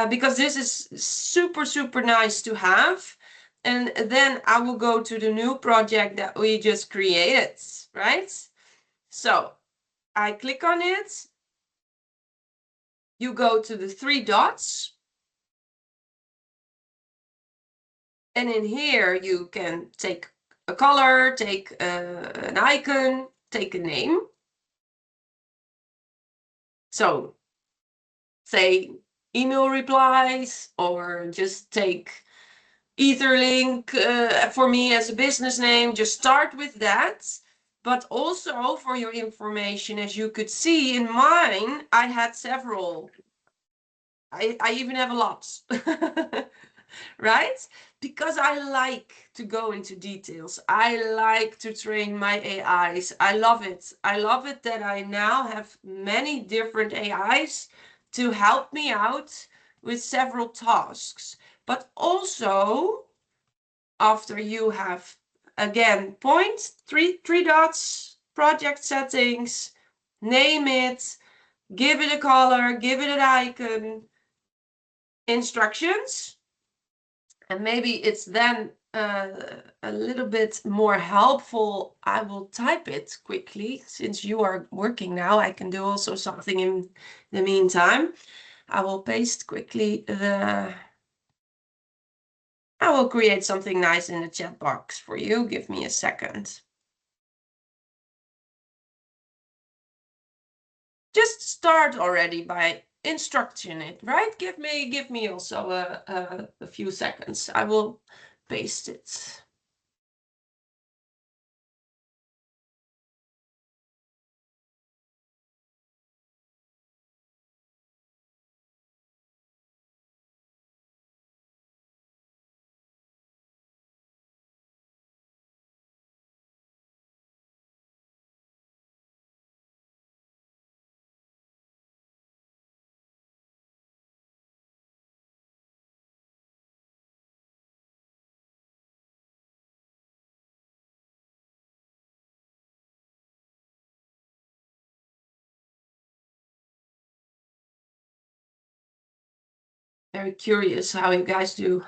because this is super, super nice to have. And then I will go to the new project that we just created, right? So I click on it. You go to the 3 dots. And in here you can take a color, take an icon, take a name. So say email replies, or just take Etherlink for me as a business name. Just start with that. But also for your information, as you could see in mine, I had several. I even have a lot, right? Because I like to go into details. I like to train my AIs. I love it. I love it that I now have many different AIs to help me out with several tasks. But also, after you have, again, three dots, project settings, name it, give it a color, give it an icon, instructions, and maybe it's then a little bit more helpful. I will type it quickly. Since you are working now, I can do also something in the meantime. I will paste quickly I will create something nice in the chat box for you. Give me a second. Just start already by instructing it, right? Give me also a few seconds. I will paste it. very curious how you guys do.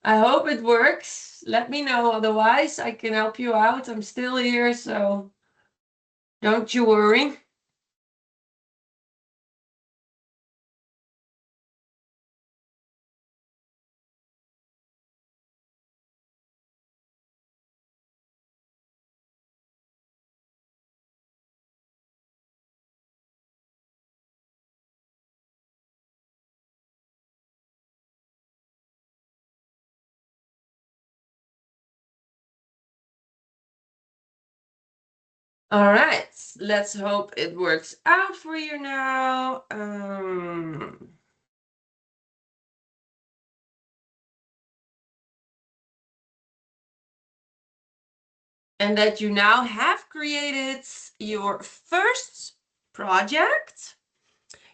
I hope it works. Let me know, otherwise I can help you out. I'm still here, so don't you worry. All right, let's hope it works out for you now. And that you now have created your first project,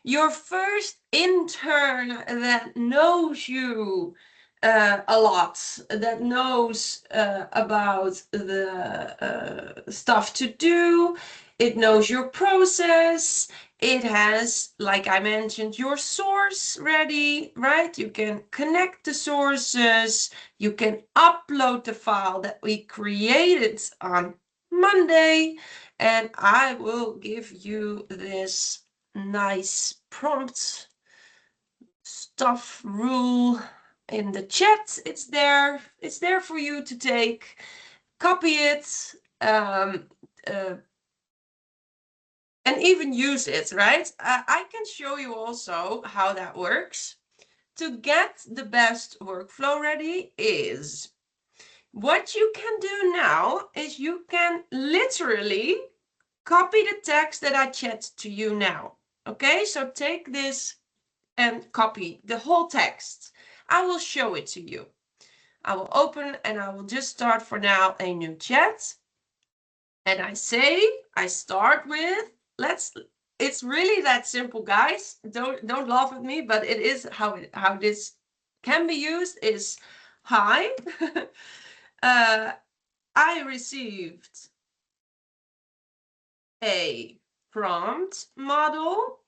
your first intern that knows you a lot, that knows about the stuff to do. It knows your process. It has, like I mentioned, your source ready, right? You can connect the sources. You can upload the file that we created on Monday. And I will give you this nice prompt stuff rule in the chat. It's there for you to take, copy it, and even use it, right? I can show you also how that works. To get the best workflow ready is what you can do now is you can literally copy the text that I chat to you now. Okay, so take this and copy the whole text. I will show it to you. I will open and I will just start for now a new chat. And I start with, it's really that simple, guys. Don't laugh at me, but it is how this can be used is, hi, I received a prompt model.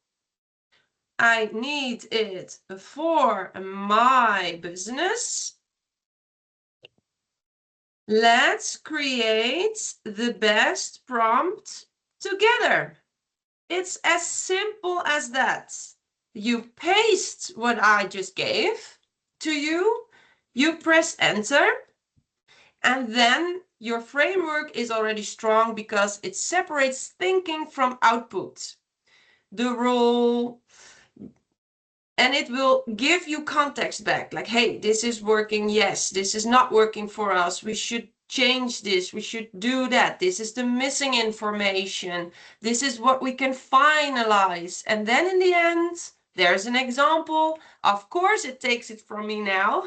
I need it for my business. Let's create the best prompt together. It's as simple as that. You paste what I just gave to you, you press enter, and then your framework is already strong because it separates thinking from output. The role, and it will give you context back, like, hey, this is working, yes, this is not working for us, we should change this, we should do that, this is the missing information, this is what we can finalize. And then in the end, there's an example. Of course, it takes it from me now.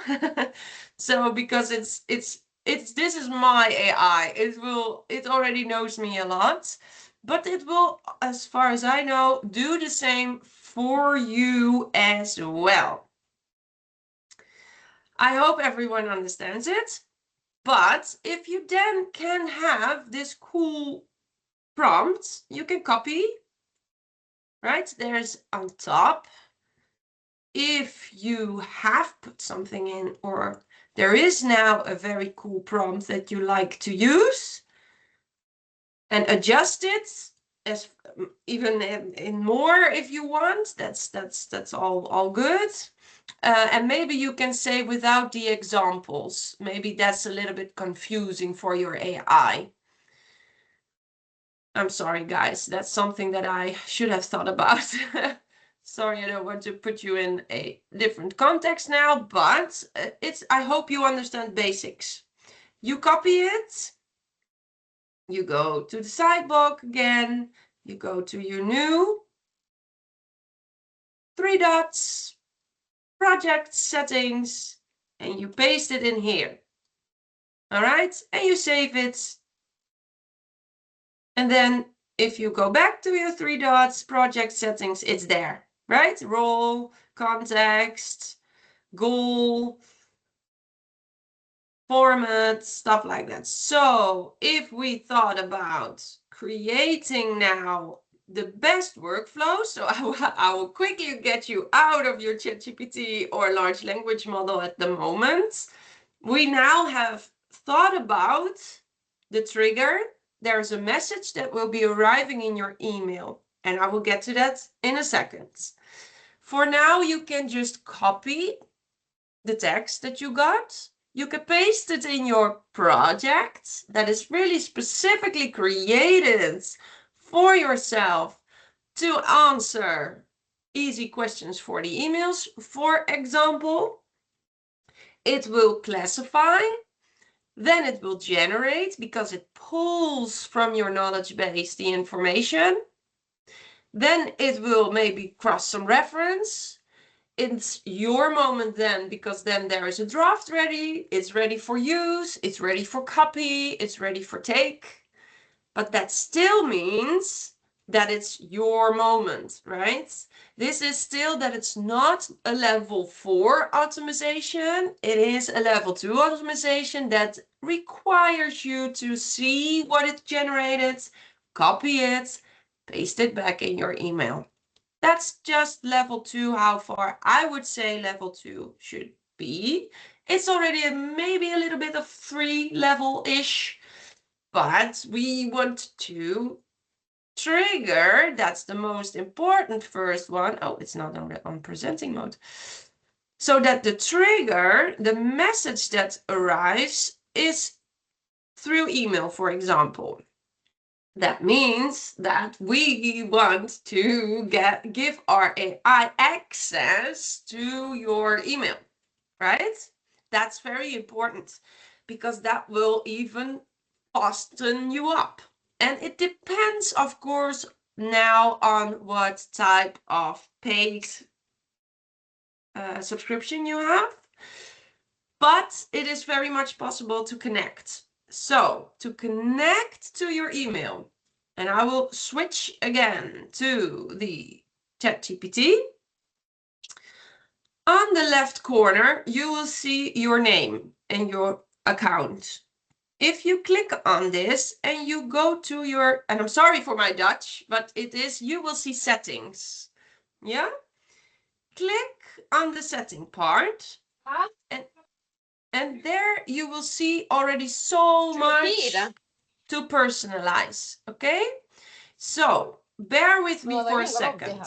So because it's this is my AI, it already knows me a lot, but it will, as far as I know, do the same for you as well. I hope everyone understands it. But if you then can have this cool prompt, you can copy, right? There's on top. If you have put something in, or there is now a very cool prompt that you like to use, and adjust it as even in more if you want, that's all good. And maybe you can say without the examples, maybe that's a little bit confusing for your AI. I'm sorry, guys, that's something that I should have thought about. Sorry, I don't want to put you in a different context now, but I hope you understand basics. You copy it. You go to the sidebar again, you go to your new 3 dots, project settings, and you paste it in here. All right, and you save it. And then if you go back to your 3 dots, project settings, it's there, right? Role, context, goal, format, stuff like that. So if we thought about creating now the best workflow. So I will quickly get you out of your ChatGPT or large language model at the moment. We now have thought about the trigger. There's a message that will be arriving in your email, and I will get to that in a second. For now, you can just copy the text that you got. You can paste it in your project that is really specifically created for yourself to answer easy questions for the emails. For example, it will classify, then it will generate because it pulls from your knowledge base the information. Then it will maybe cross some reference. It's your moment then, because then there is a draft ready, it's ready for use, it's ready for copy, it's ready for take. But that still means that it's your moment, right? This is still that it's not a level 4 optimization. It is a level 2 optimization that requires you to see what it generated, copy it, paste it back in your email. That's just level 2, how far I would say level 2 should be. It's already maybe a little bit of 3 level-ish, but we want to trigger, that's the most important first one. Oh, it's not on presenting mode. So that the trigger, the message that arrives is through email, for example. That means that we want to give our AI access to your email, right? That's very important because that will even fasten you up. And it depends, of course, now on what type of paid subscription you have. But it is very much possible to connect. So to connect to your email, and I will switch again to the ChatGPT. On the left corner, you will see your name and your account. If you click on this and you go to your, and I'm sorry for my Dutch, but it is, you will see settings. Yeah? Click on the setting part. And there you will see already so much to personalize, okay? So, bear with me for a second,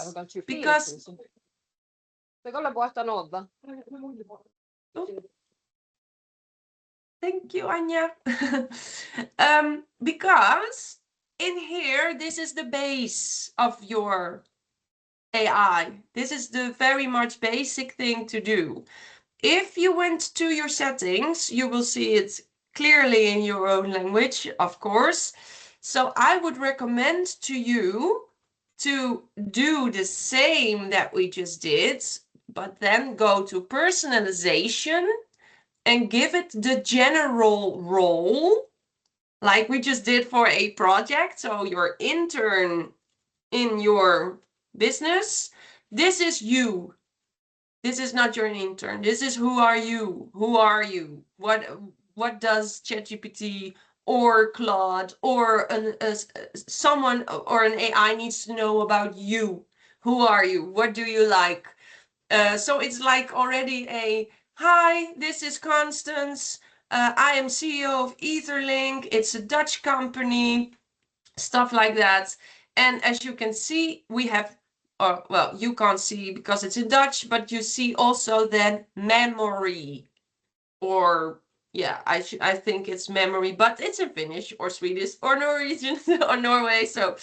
because... Thank you, Anja. Because in here, this is the base of your AI. This is the very much basic thing to do. If you went to your settings, you will see it clearly in your own language, of course. So I would recommend to you to do the same that we just did, but then go to personalization and give it the general role, like we just did for a project. So your intern in your business, this is you. This is not your intern. This is who are you? Who are you? What does ChatGPT or Claude or someone or an AI needs to know about you? Who are you? What do you like? So it's like already a, hi, this is Constance. I am CEO of Etherlink. It's a Dutch company, stuff like that. And as you can see, we have, well, you can't see because it's in Dutch, but you see also then memory, or yeah, I think it's memory, but it's in Finnish or Swedish or Norwegian or Norway. So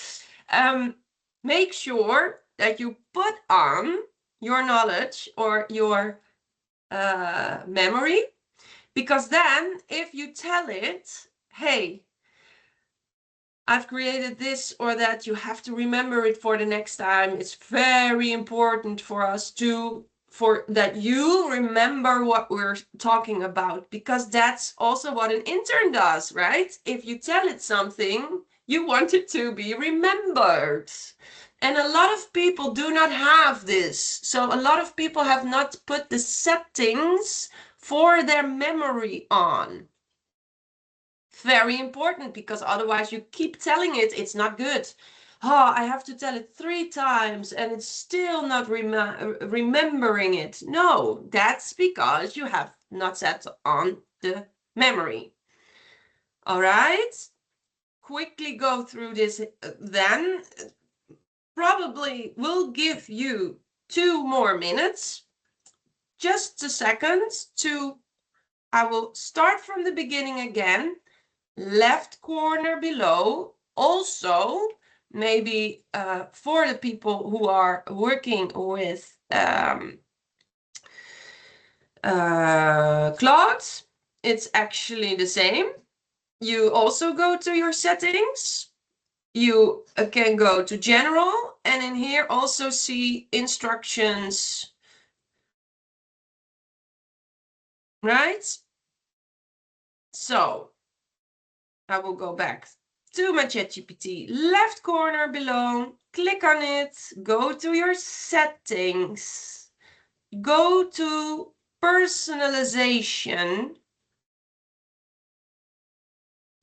make sure that you put on your knowledge or your memory, because then if you tell it, hey, I've created this or that, you have to remember it for the next time. It's very important for us that you remember what we're talking about, because that's also what an intern does, right? If you tell it something, you want it to be remembered. And a lot of people do not have this. So a lot of people have not put the settings for their memory on. Very important, because otherwise you keep telling it it's not good. oh, I have to tell it 3 times and it's still not remembering it. No, that's because you have not set on the memory. All right, quickly go through this then. Probably will give you 2 more minutes, just a second to, I will start from the beginning again. Left corner below. Also, maybe for the people who are working with Claude, it's actually the same. You also go to your settings. You can go to general, and in here also see instructions, right? So I will go back to my ChatGPT, left corner below, click on it, go to your settings, go to personalization,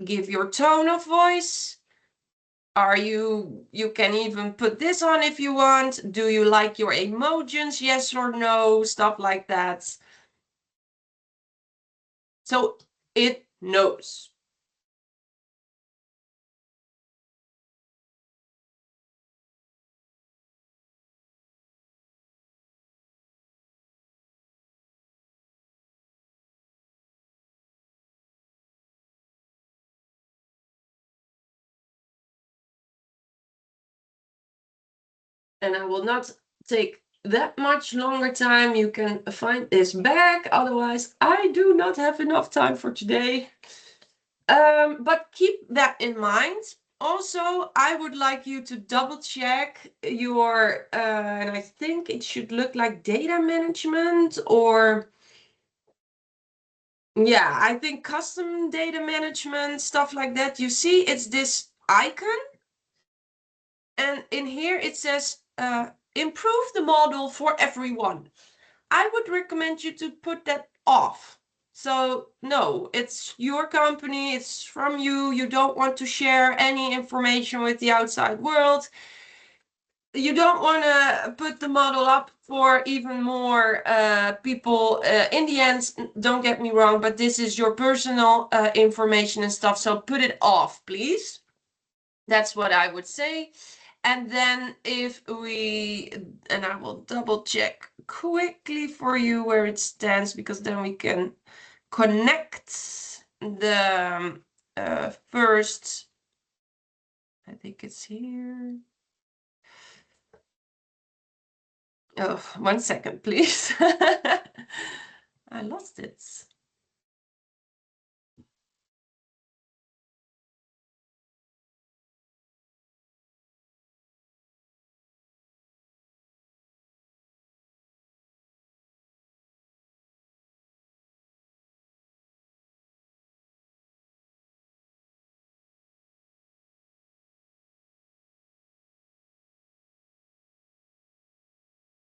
give your tone of voice. You can even put this on if you want. Do you like your emojis? Yes or no, stuff like that. So it knows. And I will not take that much longer time. You can find this back. Otherwise, I do not have enough time for today. But keep that in mind. Also, I would like you to double check your, and I think it should look like data management, or yeah, I think custom data management, stuff like that. You see, it's this icon. And in here it says, improve the model for everyone. I would recommend you to put that off. So no, it's your company, it's from you. You don't want to share any information with the outside world. You don't want to put the model up for even more people. In the end, don't get me wrong, but this is your personal information and stuff. So put it off, please. That's what I would say. And then if we, and I will double check quickly for you where it stands, because then we can connect the first, I think it's here. Oh, 1 second, please. I lost it.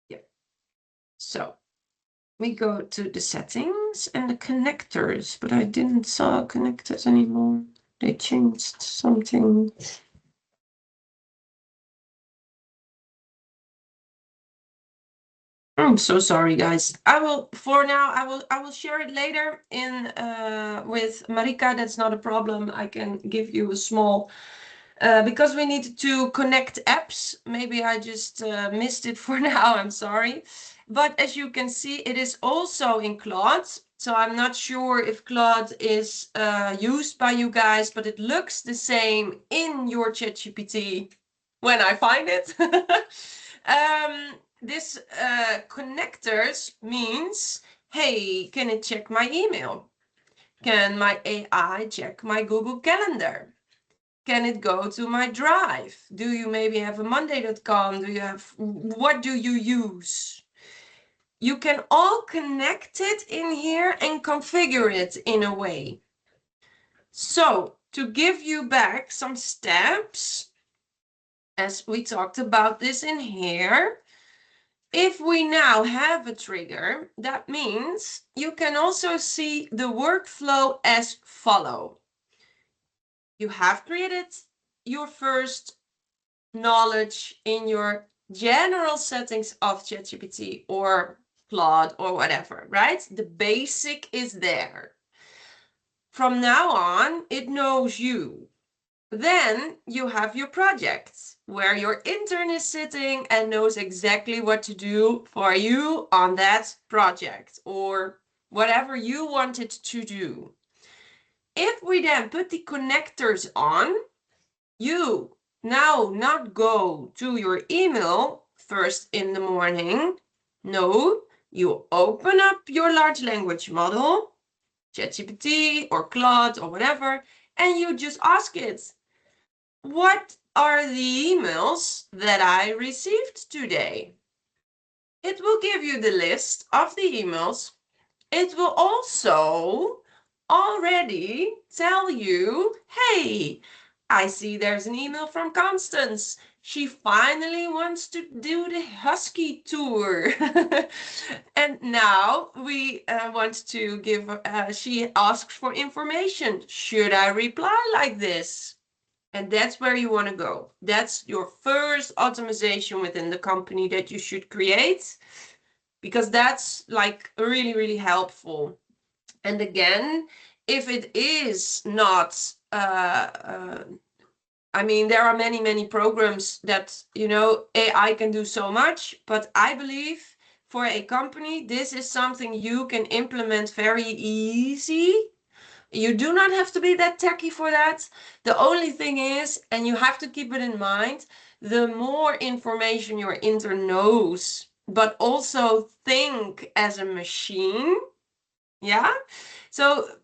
Yeah. So we go to the settings and the connectors, but I didn't saw connectors anymore. They changed something. I'm so sorry, guys. I will, for now, I will share it later in with Marika. That's not a problem. I can give you a small, because we need to connect apps. Maybe I just missed it for now. I'm sorry. But as you can see, it is also in Claude. So I'm not sure if Claude is used by you guys, but it looks the same in your ChatGPT when I find it. This connectors means, hey, can it check my email? Can my AI check my Google Calendar? Can it go to my Drive? Do you maybe have a Monday.com? Do you have, what do you use? You can all connect it in here and configure it in a way. So to give you back some steps, as we talked about this in here, if we now have a trigger, that means you can also see the workflow as follow. You have created your first knowledge in your general settings of ChatGPT or Claude or whatever, right? The basic is there. From now on, it knows you. Then you have your projects where your intern is sitting and knows exactly what to do for you on that project or whatever you wanted to do. If we then put the connectors on, you now not go to your email first in the morning. No, you open up your large language model, ChatGPT or Claude or whatever, and you just ask it, what are the emails that I received today? It will give you the list of the emails. It will also already tell you, hey, I see there's an email from Constance. She finally wants to do the Husky tour. And now we want to give, she asks for information. Should I reply like this? And that's where you want to go. That's your first automation within the company that you should create, because that's like really, really helpful. And again, if it is not, I mean, there are many, many programs that, you know, AI can do so much, but I believe for a company, this is something you can implement very easy. You do not have to be that techy for that. The only thing is, and you have to keep it in mind, the more information your intern knows, but also think as a machine. Yeah. So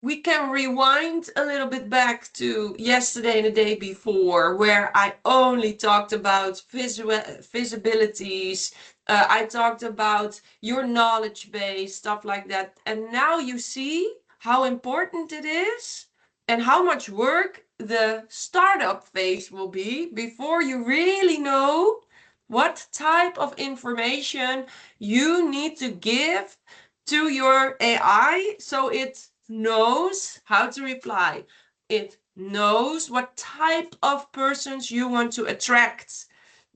we can rewind a little bit back to yesterday and the day before, where I only talked about visibilities. I talked about your knowledge base, stuff like that. And now you see how important it is and how much work the startup phase will be before you really know what type of information you need to give to your AI so it knows how to reply. It knows what type of persons you want to attract.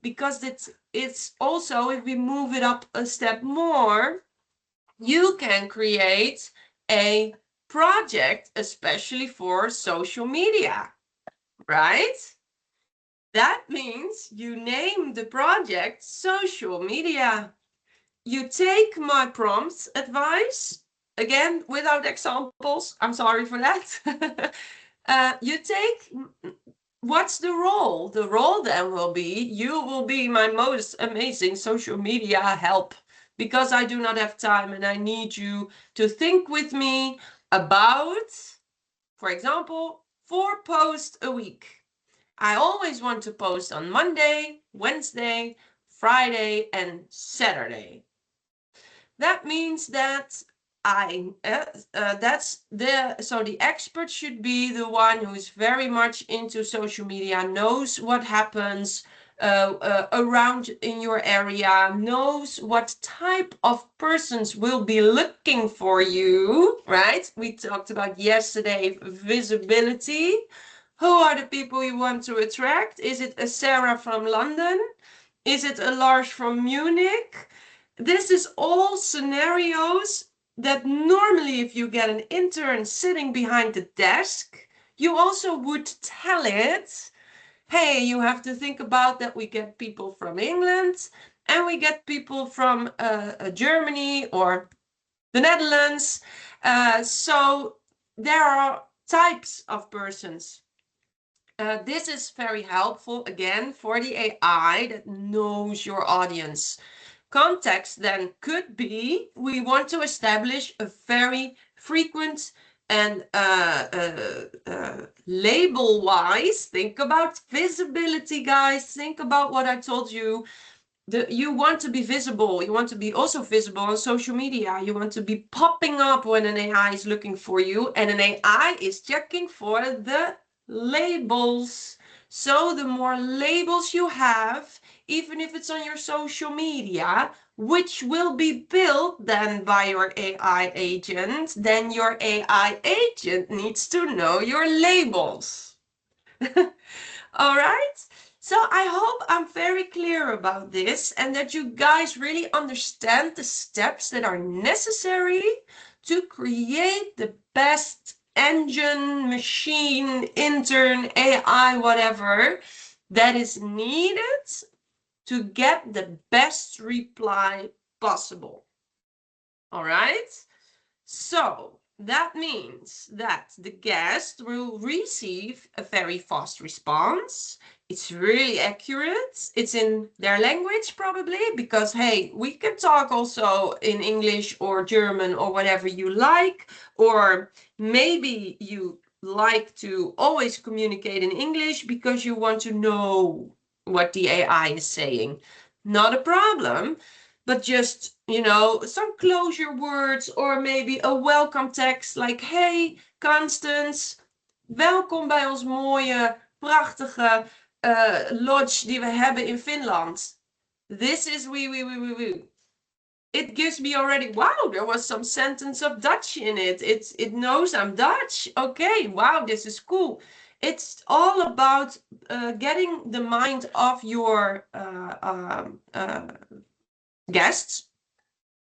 Because it's also, if we move it up a step more, you can create a project especially for social media, right? That means you name the project social media. You take my prompts advice, again, without examples, I'm sorry for that. You take, what's the role? The role then will be, you will be my most amazing social media help, because I do not have time and I need you to think with me about, for example, 4 posts a week. I always want to post on Monday, Wednesday, Friday, and Saturday. That means that the expert should be the one who is very much into social media, knows what happens around in your area, knows what type of persons will be looking for you, right? We talked about yesterday visibility. Who are the people you want to attract? Is it a Sarah from London? Is it a Lars from Munich? This is all scenarios that normally, if you get an intern sitting behind the desk, you also would tell it, hey, you have to think about that we get people from England and we get people from Germany or the Netherlands. So there are types of persons. This is very helpful, again, for the AI that knows your audience. Context then could be, we want to establish a very frequent and label-wise, think about visibility, guys. Think about what I told you. You want to be visible. You want to be also visible on social media. You want to be popping up when an AI is looking for you, and an AI is checking for the labels. So the more labels you have, even if it's on your social media, which will be built then by your AI agent, then your AI agent needs to know your labels. All right. So I hope I'm very clear about this and that you guys really understand the steps that are necessary to create the best engine, machine, intern, AI, whatever that is needed to get the best reply possible. All right? So that means that the guest will receive a very fast response. It's really accurate. It's in their language probably, because hey, we can talk also in English or German or whatever you like, or maybe you like to always communicate in English because you want to know what the AI is saying. Not a problem. But just, you know, some closure words or maybe a welcome text like, hey, Constance, welkom bij ons mooie, prachtige lodge die we hebben in Finland. This is we. It gives me already, wow, there was some sentence of Dutch in it. It knows I'm Dutch. Okay, wow, this is cool. It's all about getting the mind of your guests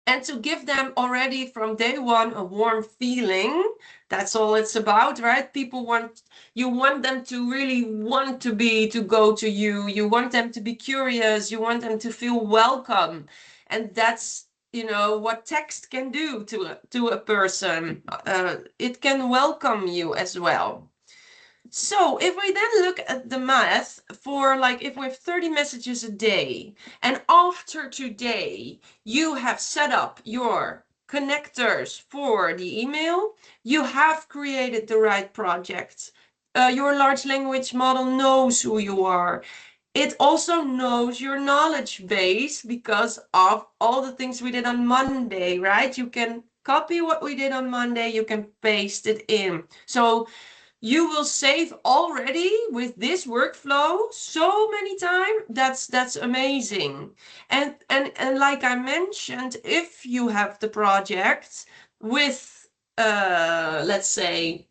and to give them already from day one a warm feeling. That's all it's about, right? You want them to really want to go to you. You want them to be curious. You want them to feel welcome. And that's, you know, what text can do to a person. It can welcome you as well. So if we then look at the math for like, if we have 30 messages a day, and after today, you have set up your connectors for the email, you have created the right project. Your large language model knows who you are. It also knows your knowledge base because of all the things we did on Monday, right? You can copy what we did on Monday, you can paste it in. So you will save already with this workflow so many times. That's amazing. And like I mentioned, if you have the project with let's say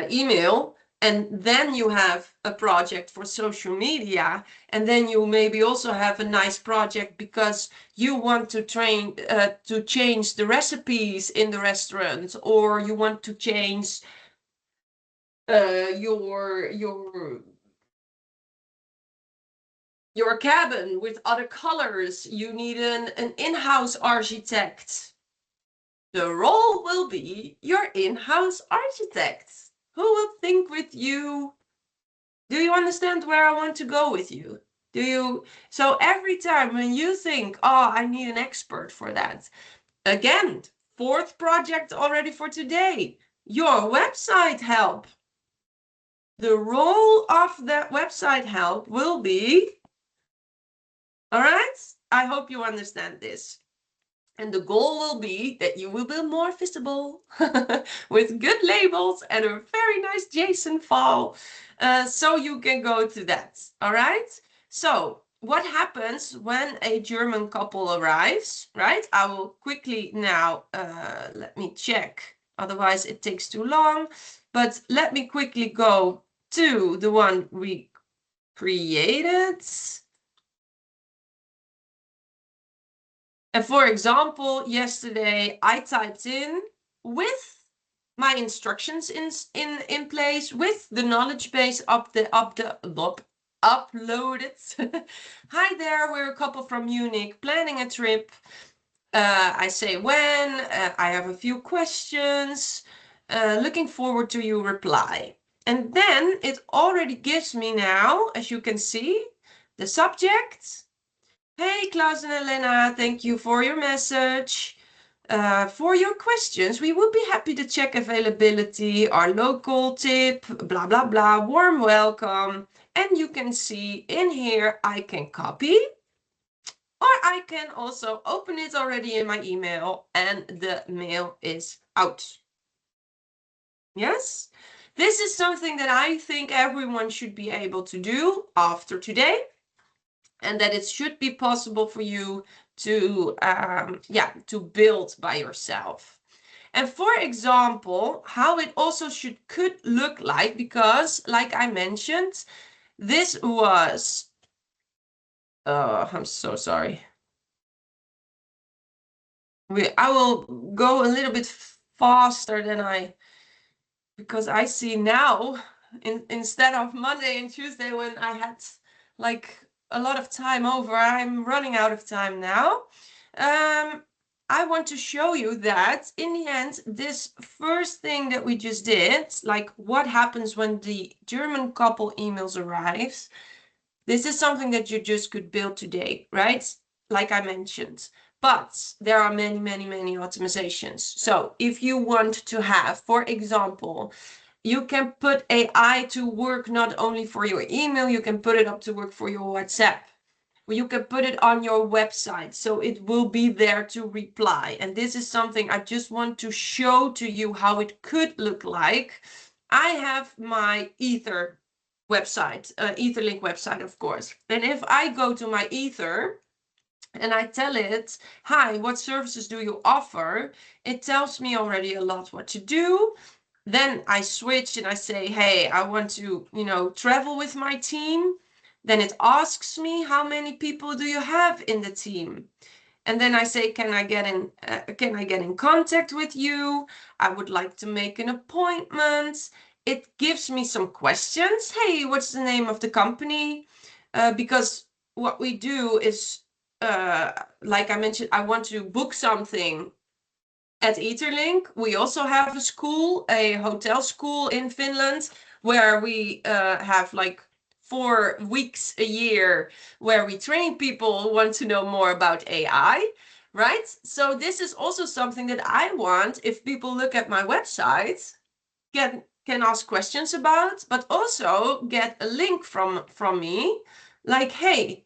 email, and then you have a project for social media, and then you maybe also have a nice project because you want to change the recipes in the restaurant, or you want to change your cabin with other colors. You need an in-house architect. The role will be your in-house architect, who will think with you. Do you understand where I want to go with you? So every time when you think, oh, I need an expert for that, again, 4th project already for today, your website help. The role of that website help will be, all right, I hope you understand this. And the goal will be that you will be more visible with good labels and a very nice JSON file. So you can go to that, all right? So what happens when a German couple arrives, right? I will quickly now, let me check, otherwise it takes too long. But let me quickly go to the one we created. And for example, yesterday I typed in with my instructions in place, with the knowledge base uploaded. Hi there, we're a couple from Munich planning a trip. I say when, I have a few questions, looking forward to your reply. And then it already gives me now, as you can see, the subject. Hey, Klaus and Elena, thank you for your message. For your questions, we would be happy to check availability, our local tip, blah, blah, blah, warm welcome. And you can see in here, I can copy, or I can also open it already in my email and the mail is out. Yes, this is something that I think everyone should be able to do after today, and that it should be possible for you to build by yourself. And for example, how it also could look like, because like I mentioned, This was, I'm so sorry. I will go a little bit faster than because I see now, instead of Monday and Tuesday when I had like a lot of time over, I'm running out of time now. I want to show you that in the end, this first thing that we just did, like what happens when the German couple emails arrives, this is something that you just could build today, right? Like I mentioned. But there are many, many, many optimizations. So if you want to have, for example, you can put AI to work not only for your email, you can put it up to work for your WhatsApp. You can put it on your website, so it will be there to reply. And this is something I just want to show to you how it could look like. I have my Ether website, Etherlink website, of course. And if I go to my Ether and I tell it, hi, what services do you offer? It tells me already a lot what to do. Then I switch and I say, hey, I want to, travel with my team. Then it asks me, how many people do you have in the team? And then I say, can I get in contact with you? I would like to make an appointment. It gives me some questions. Hey, what's the name of the company? Because what we do is, like I mentioned, I want to book something at Etherlink. We also have a school, a hotel school in Finland, where we have like 4 weeks a year where we train people who want to know more about AI, right? So this is also something that I want, if people look at my website, can ask questions about, but also get a link from me, like, hey,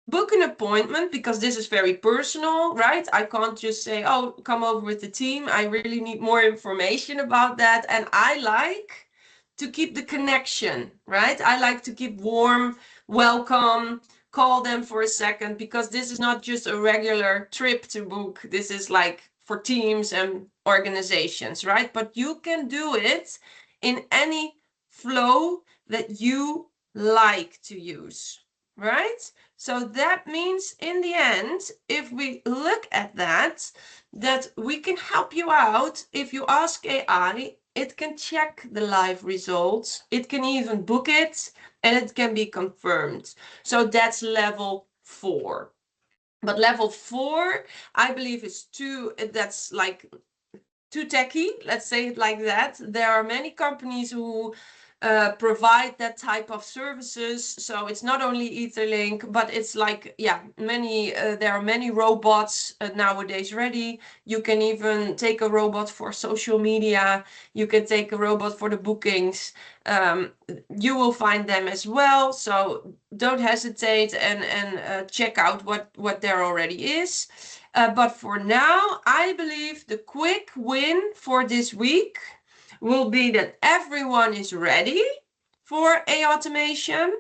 book an appointment, because this is very personal, right? I can't just say, oh, come over with the team. I really need more information about that. And I like to keep the connection, right? I like to keep warm, welcome, call them for a second, because this is not just a regular trip to book. This is like for teams and organizations, right? But you can do it in any flow that you like to use, right? So that means in the end, if we look at that we can help you out. If you ask AI, it can check the live results, it can even book it, and it can be confirmed. So that's level 4. But level 4, I believe, is that's like too techy, let's say it like that. There are many companies who provide that type of services. So it's not only Etherlink, but it's like, yeah, there are many robots nowadays ready. You can even take a robot for social media. You can take a robot for the bookings. You will find them as well. So don't hesitate and check out what there already is. But for now, I believe the quick win for this week will be that everyone is ready for AI automation.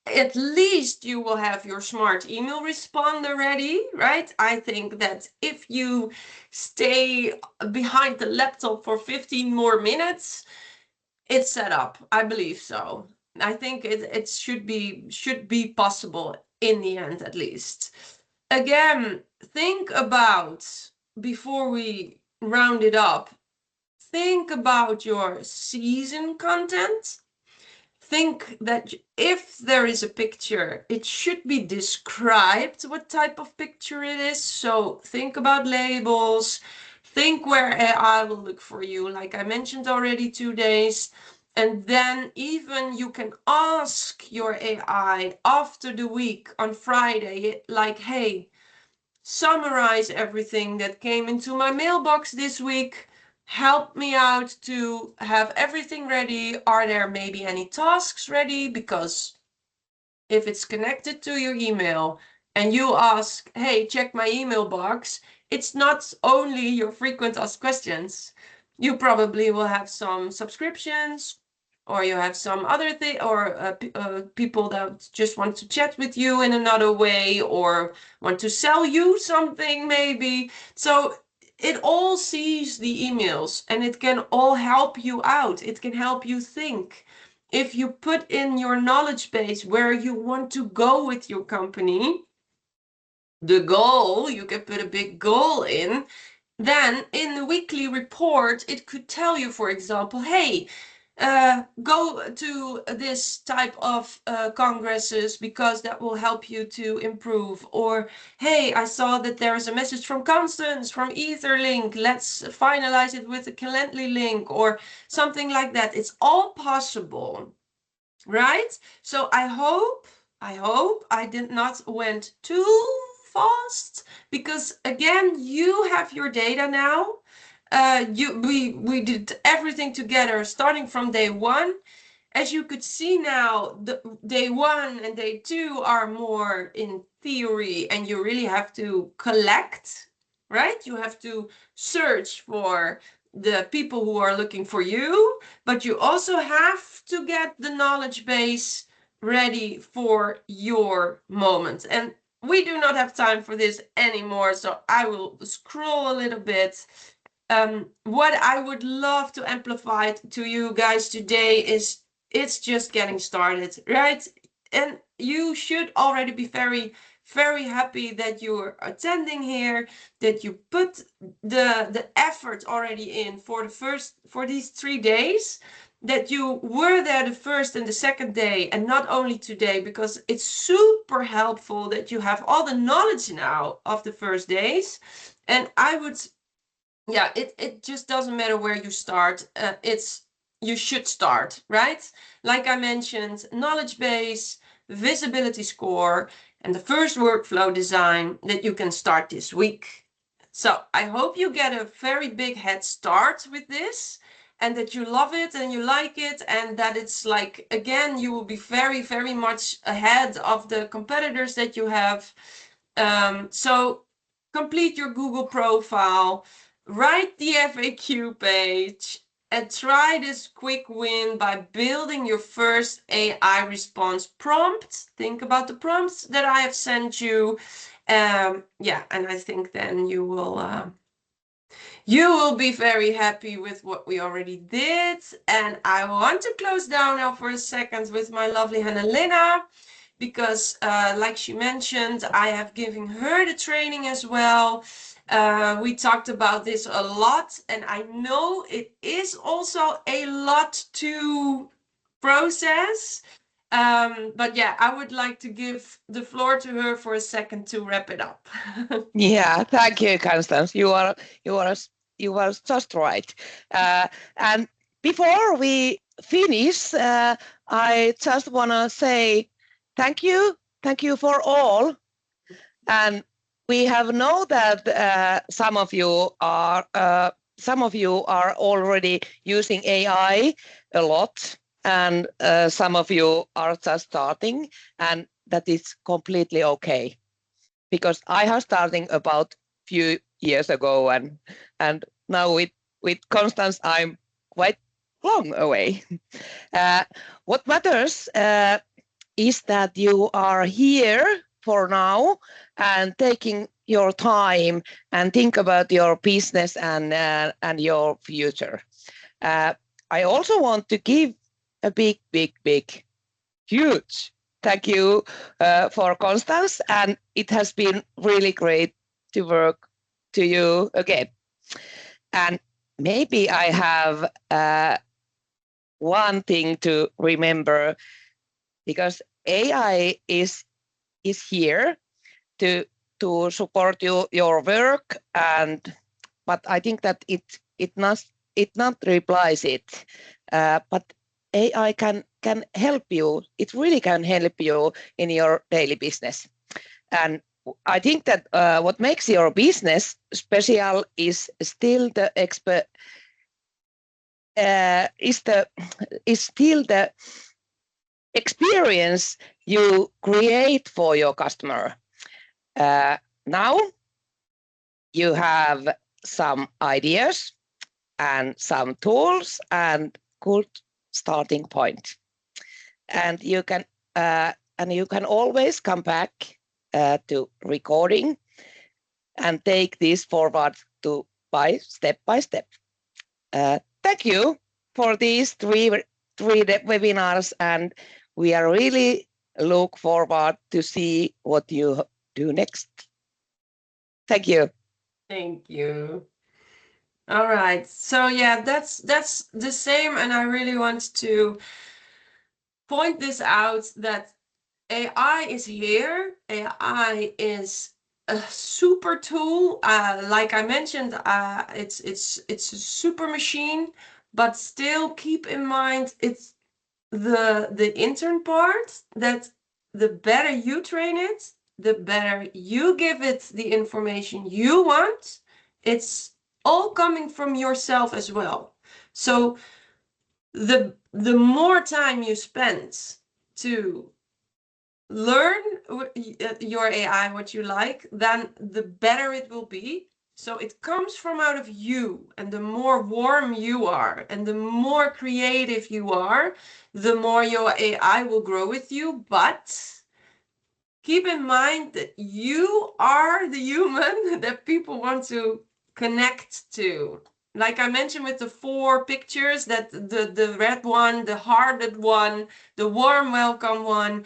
At least you will have your smart email responder ready, right? I think that if you stay behind the laptop for 15 more minutes, it's set up. I believe so. I think it should be possible in the end, at least. Again, think about, before we round it up, think about your season content. Think that if there is a picture, it should be described what type of picture it is. So think about labels. Think where AI will look for you, like I mentioned already, 2 days. And then even you can ask your AI after the week on Friday, like, hey, summarize everything that came into my mailbox this week. Help me out to have everything ready. Are there maybe any tasks ready? Because if it's connected to your email and you ask, hey, check my email box, it's not only your frequent asked questions. You probably will have some subscriptions, or you have some other thing, or people that just want to chat with you in another way, or want to sell you something maybe. So it all sees the emails, and it can all help you out. It can help you think. if you put in your knowledge base where you want to go with your company, the goal, you can put a big goal in, then in the weekly report, it could tell you, for example, hey, go to this type of congresses because that will help you to improve. Or, hey, I saw that there is a message from Constance from Etherlink. Let's finalize it with a Calendly link or something like that. It's all possible, right? So I hope I did not went too fast, because again, you have your data now. We did everything together starting from day one. As you could see now, the day 1 and day 2 are more in theory, and you really have to collect, right? You have to search for the people who are looking for you, but you also have to get the knowledge base ready for your moment. And we do not have time for this anymore, so I will scroll a little bit. What I would love to amplify to you guys today is it's just getting started, right? And you should already be very, very happy that you're attending here, that you put the effort already in for these 3 days, that you were there the first and the second day, and not only today, because it's super helpful that you have all the knowledge now of the first days. And I would, yeah, it just doesn't matter where you start. You should start, right? Like I mentioned, knowledge base, visibility score, and the first workflow design that you can start this week. So I hope you get a very big head start with this, and that you love it and you like it, and that it's like, again, you will be very, very much ahead of the competitors that you have. So complete your Google profile, write the FAQ page, and try this quick win by building your first AI response prompt. Think about the prompts that I have sent you. Yeah, and I think then you will be very happy with what we already did. And I want to close down now for a second with my lovely Hannelina, because like she mentioned, I have given her the training as well. We talked about this a lot, and I know it is also a lot to process. But yeah, I would like to give the floor to her for a second to wrap it up. Yeah, thank you, Constance. You are just right. And before we finish, I just want to say thank you for all. And we have know that some of you are already using AI a lot, and some of you are just starting, and that is completely okay. Because I have starting about few years ago, and now with Constance I'm quite long away. What matters is that you are here for now and taking your time and think about your business and your future. I also want to give a big, huge thank you for Constance, and it has been really great to work to you again. And maybe I have one thing to remember, because AI is here to support your work, but I think that it not replace it, but AI can help you. It really can help you in your daily business. And I think that what makes your business special is still the experience you create for your customer. Now you have some ideas and some tools and good starting point, and you can always come back to recording and take this forward step by step. Thank you for these 3 3 webinars, and we are really look forward to see what you do next. Thank you. Thank you. All right. So yeah, that's the same, and I really want to point this out that AI is here. AI is a super tool. Like I mentioned, it's a super machine, but still keep in mind it's the intern part, that the better you train it, the better you give it the information you want. It's all coming from yourself as well. So the more time you spend to learn your AI what you like, then the better it will be. So it comes from out of you, and the more warm you are and the more creative you are, the more your AI will grow with you. But keep in mind that you are the human that people want to connect to. Like I mentioned with the 4 pictures, that the red one, the hearted one, the warm welcome one,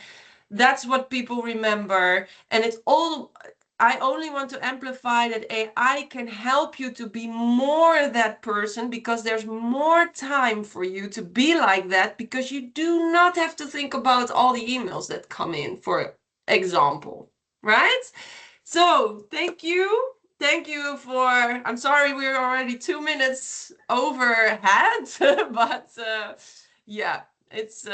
that's what people remember. And it's all, I only want to amplify that AI can help you to be more that person, because there's more time for you to be like that, because you do not have to think about all the emails that come in, for example, right? So thank you. Thank you for, I'm sorry we're already 2 minutes overhead, but yeah, it's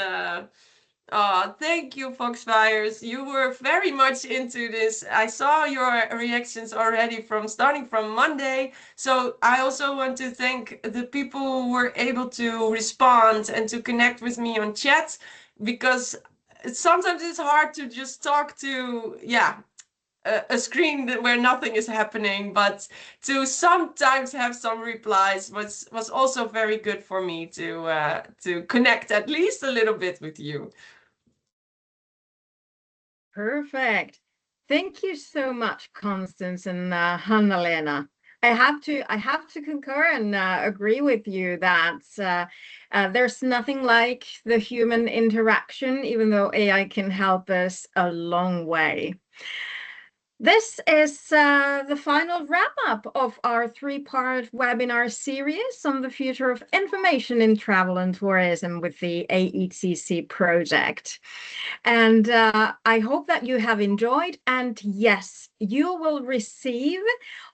thank you, Foxfires. You were very much into this. I saw your reactions already from starting from Monday. So I also want to thank the people who were able to respond and to connect with me on chat, because sometimes it's hard to just talk to, a screen where nothing is happening, but to sometimes have some replies was also very good for me to connect at least a little bit with you. Perfect. Thank you so much, Constance and Hanna-Lena. I have to concur and agree with you that there's nothing like the human interaction, even though AI can help us a long way. This is the final wrap-up of our 3-part webinar series on the future of information in travel and tourism with the AECC project. And I hope that you have enjoyed. And yes, you will receive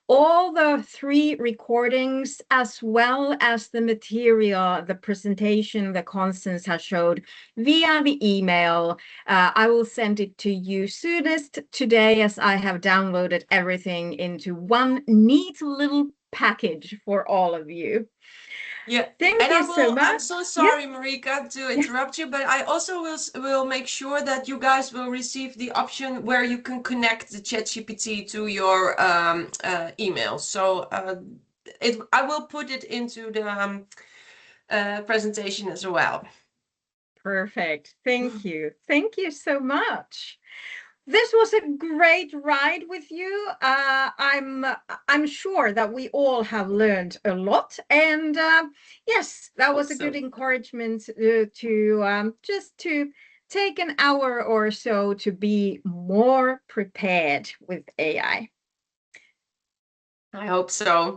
all the 3 recordings, as well as the material, the presentation that Constance has showed, via the email. I will send it to you soonest today, as I have downloaded everything into one neat little package for all of you. Yeah, Thank you so much. I'm so sorry, Marika, to interrupt you, but I also will make sure that you guys will receive the option where you can connect the ChatGPT to your email. So I will put it into the presentation as well. Perfect. Thank you. Thank you so much. This was a great ride with you. I'm sure that we all have learned a lot, and yes, that was a good encouragement to just to take an hour or so to be more prepared with AI. I hope so.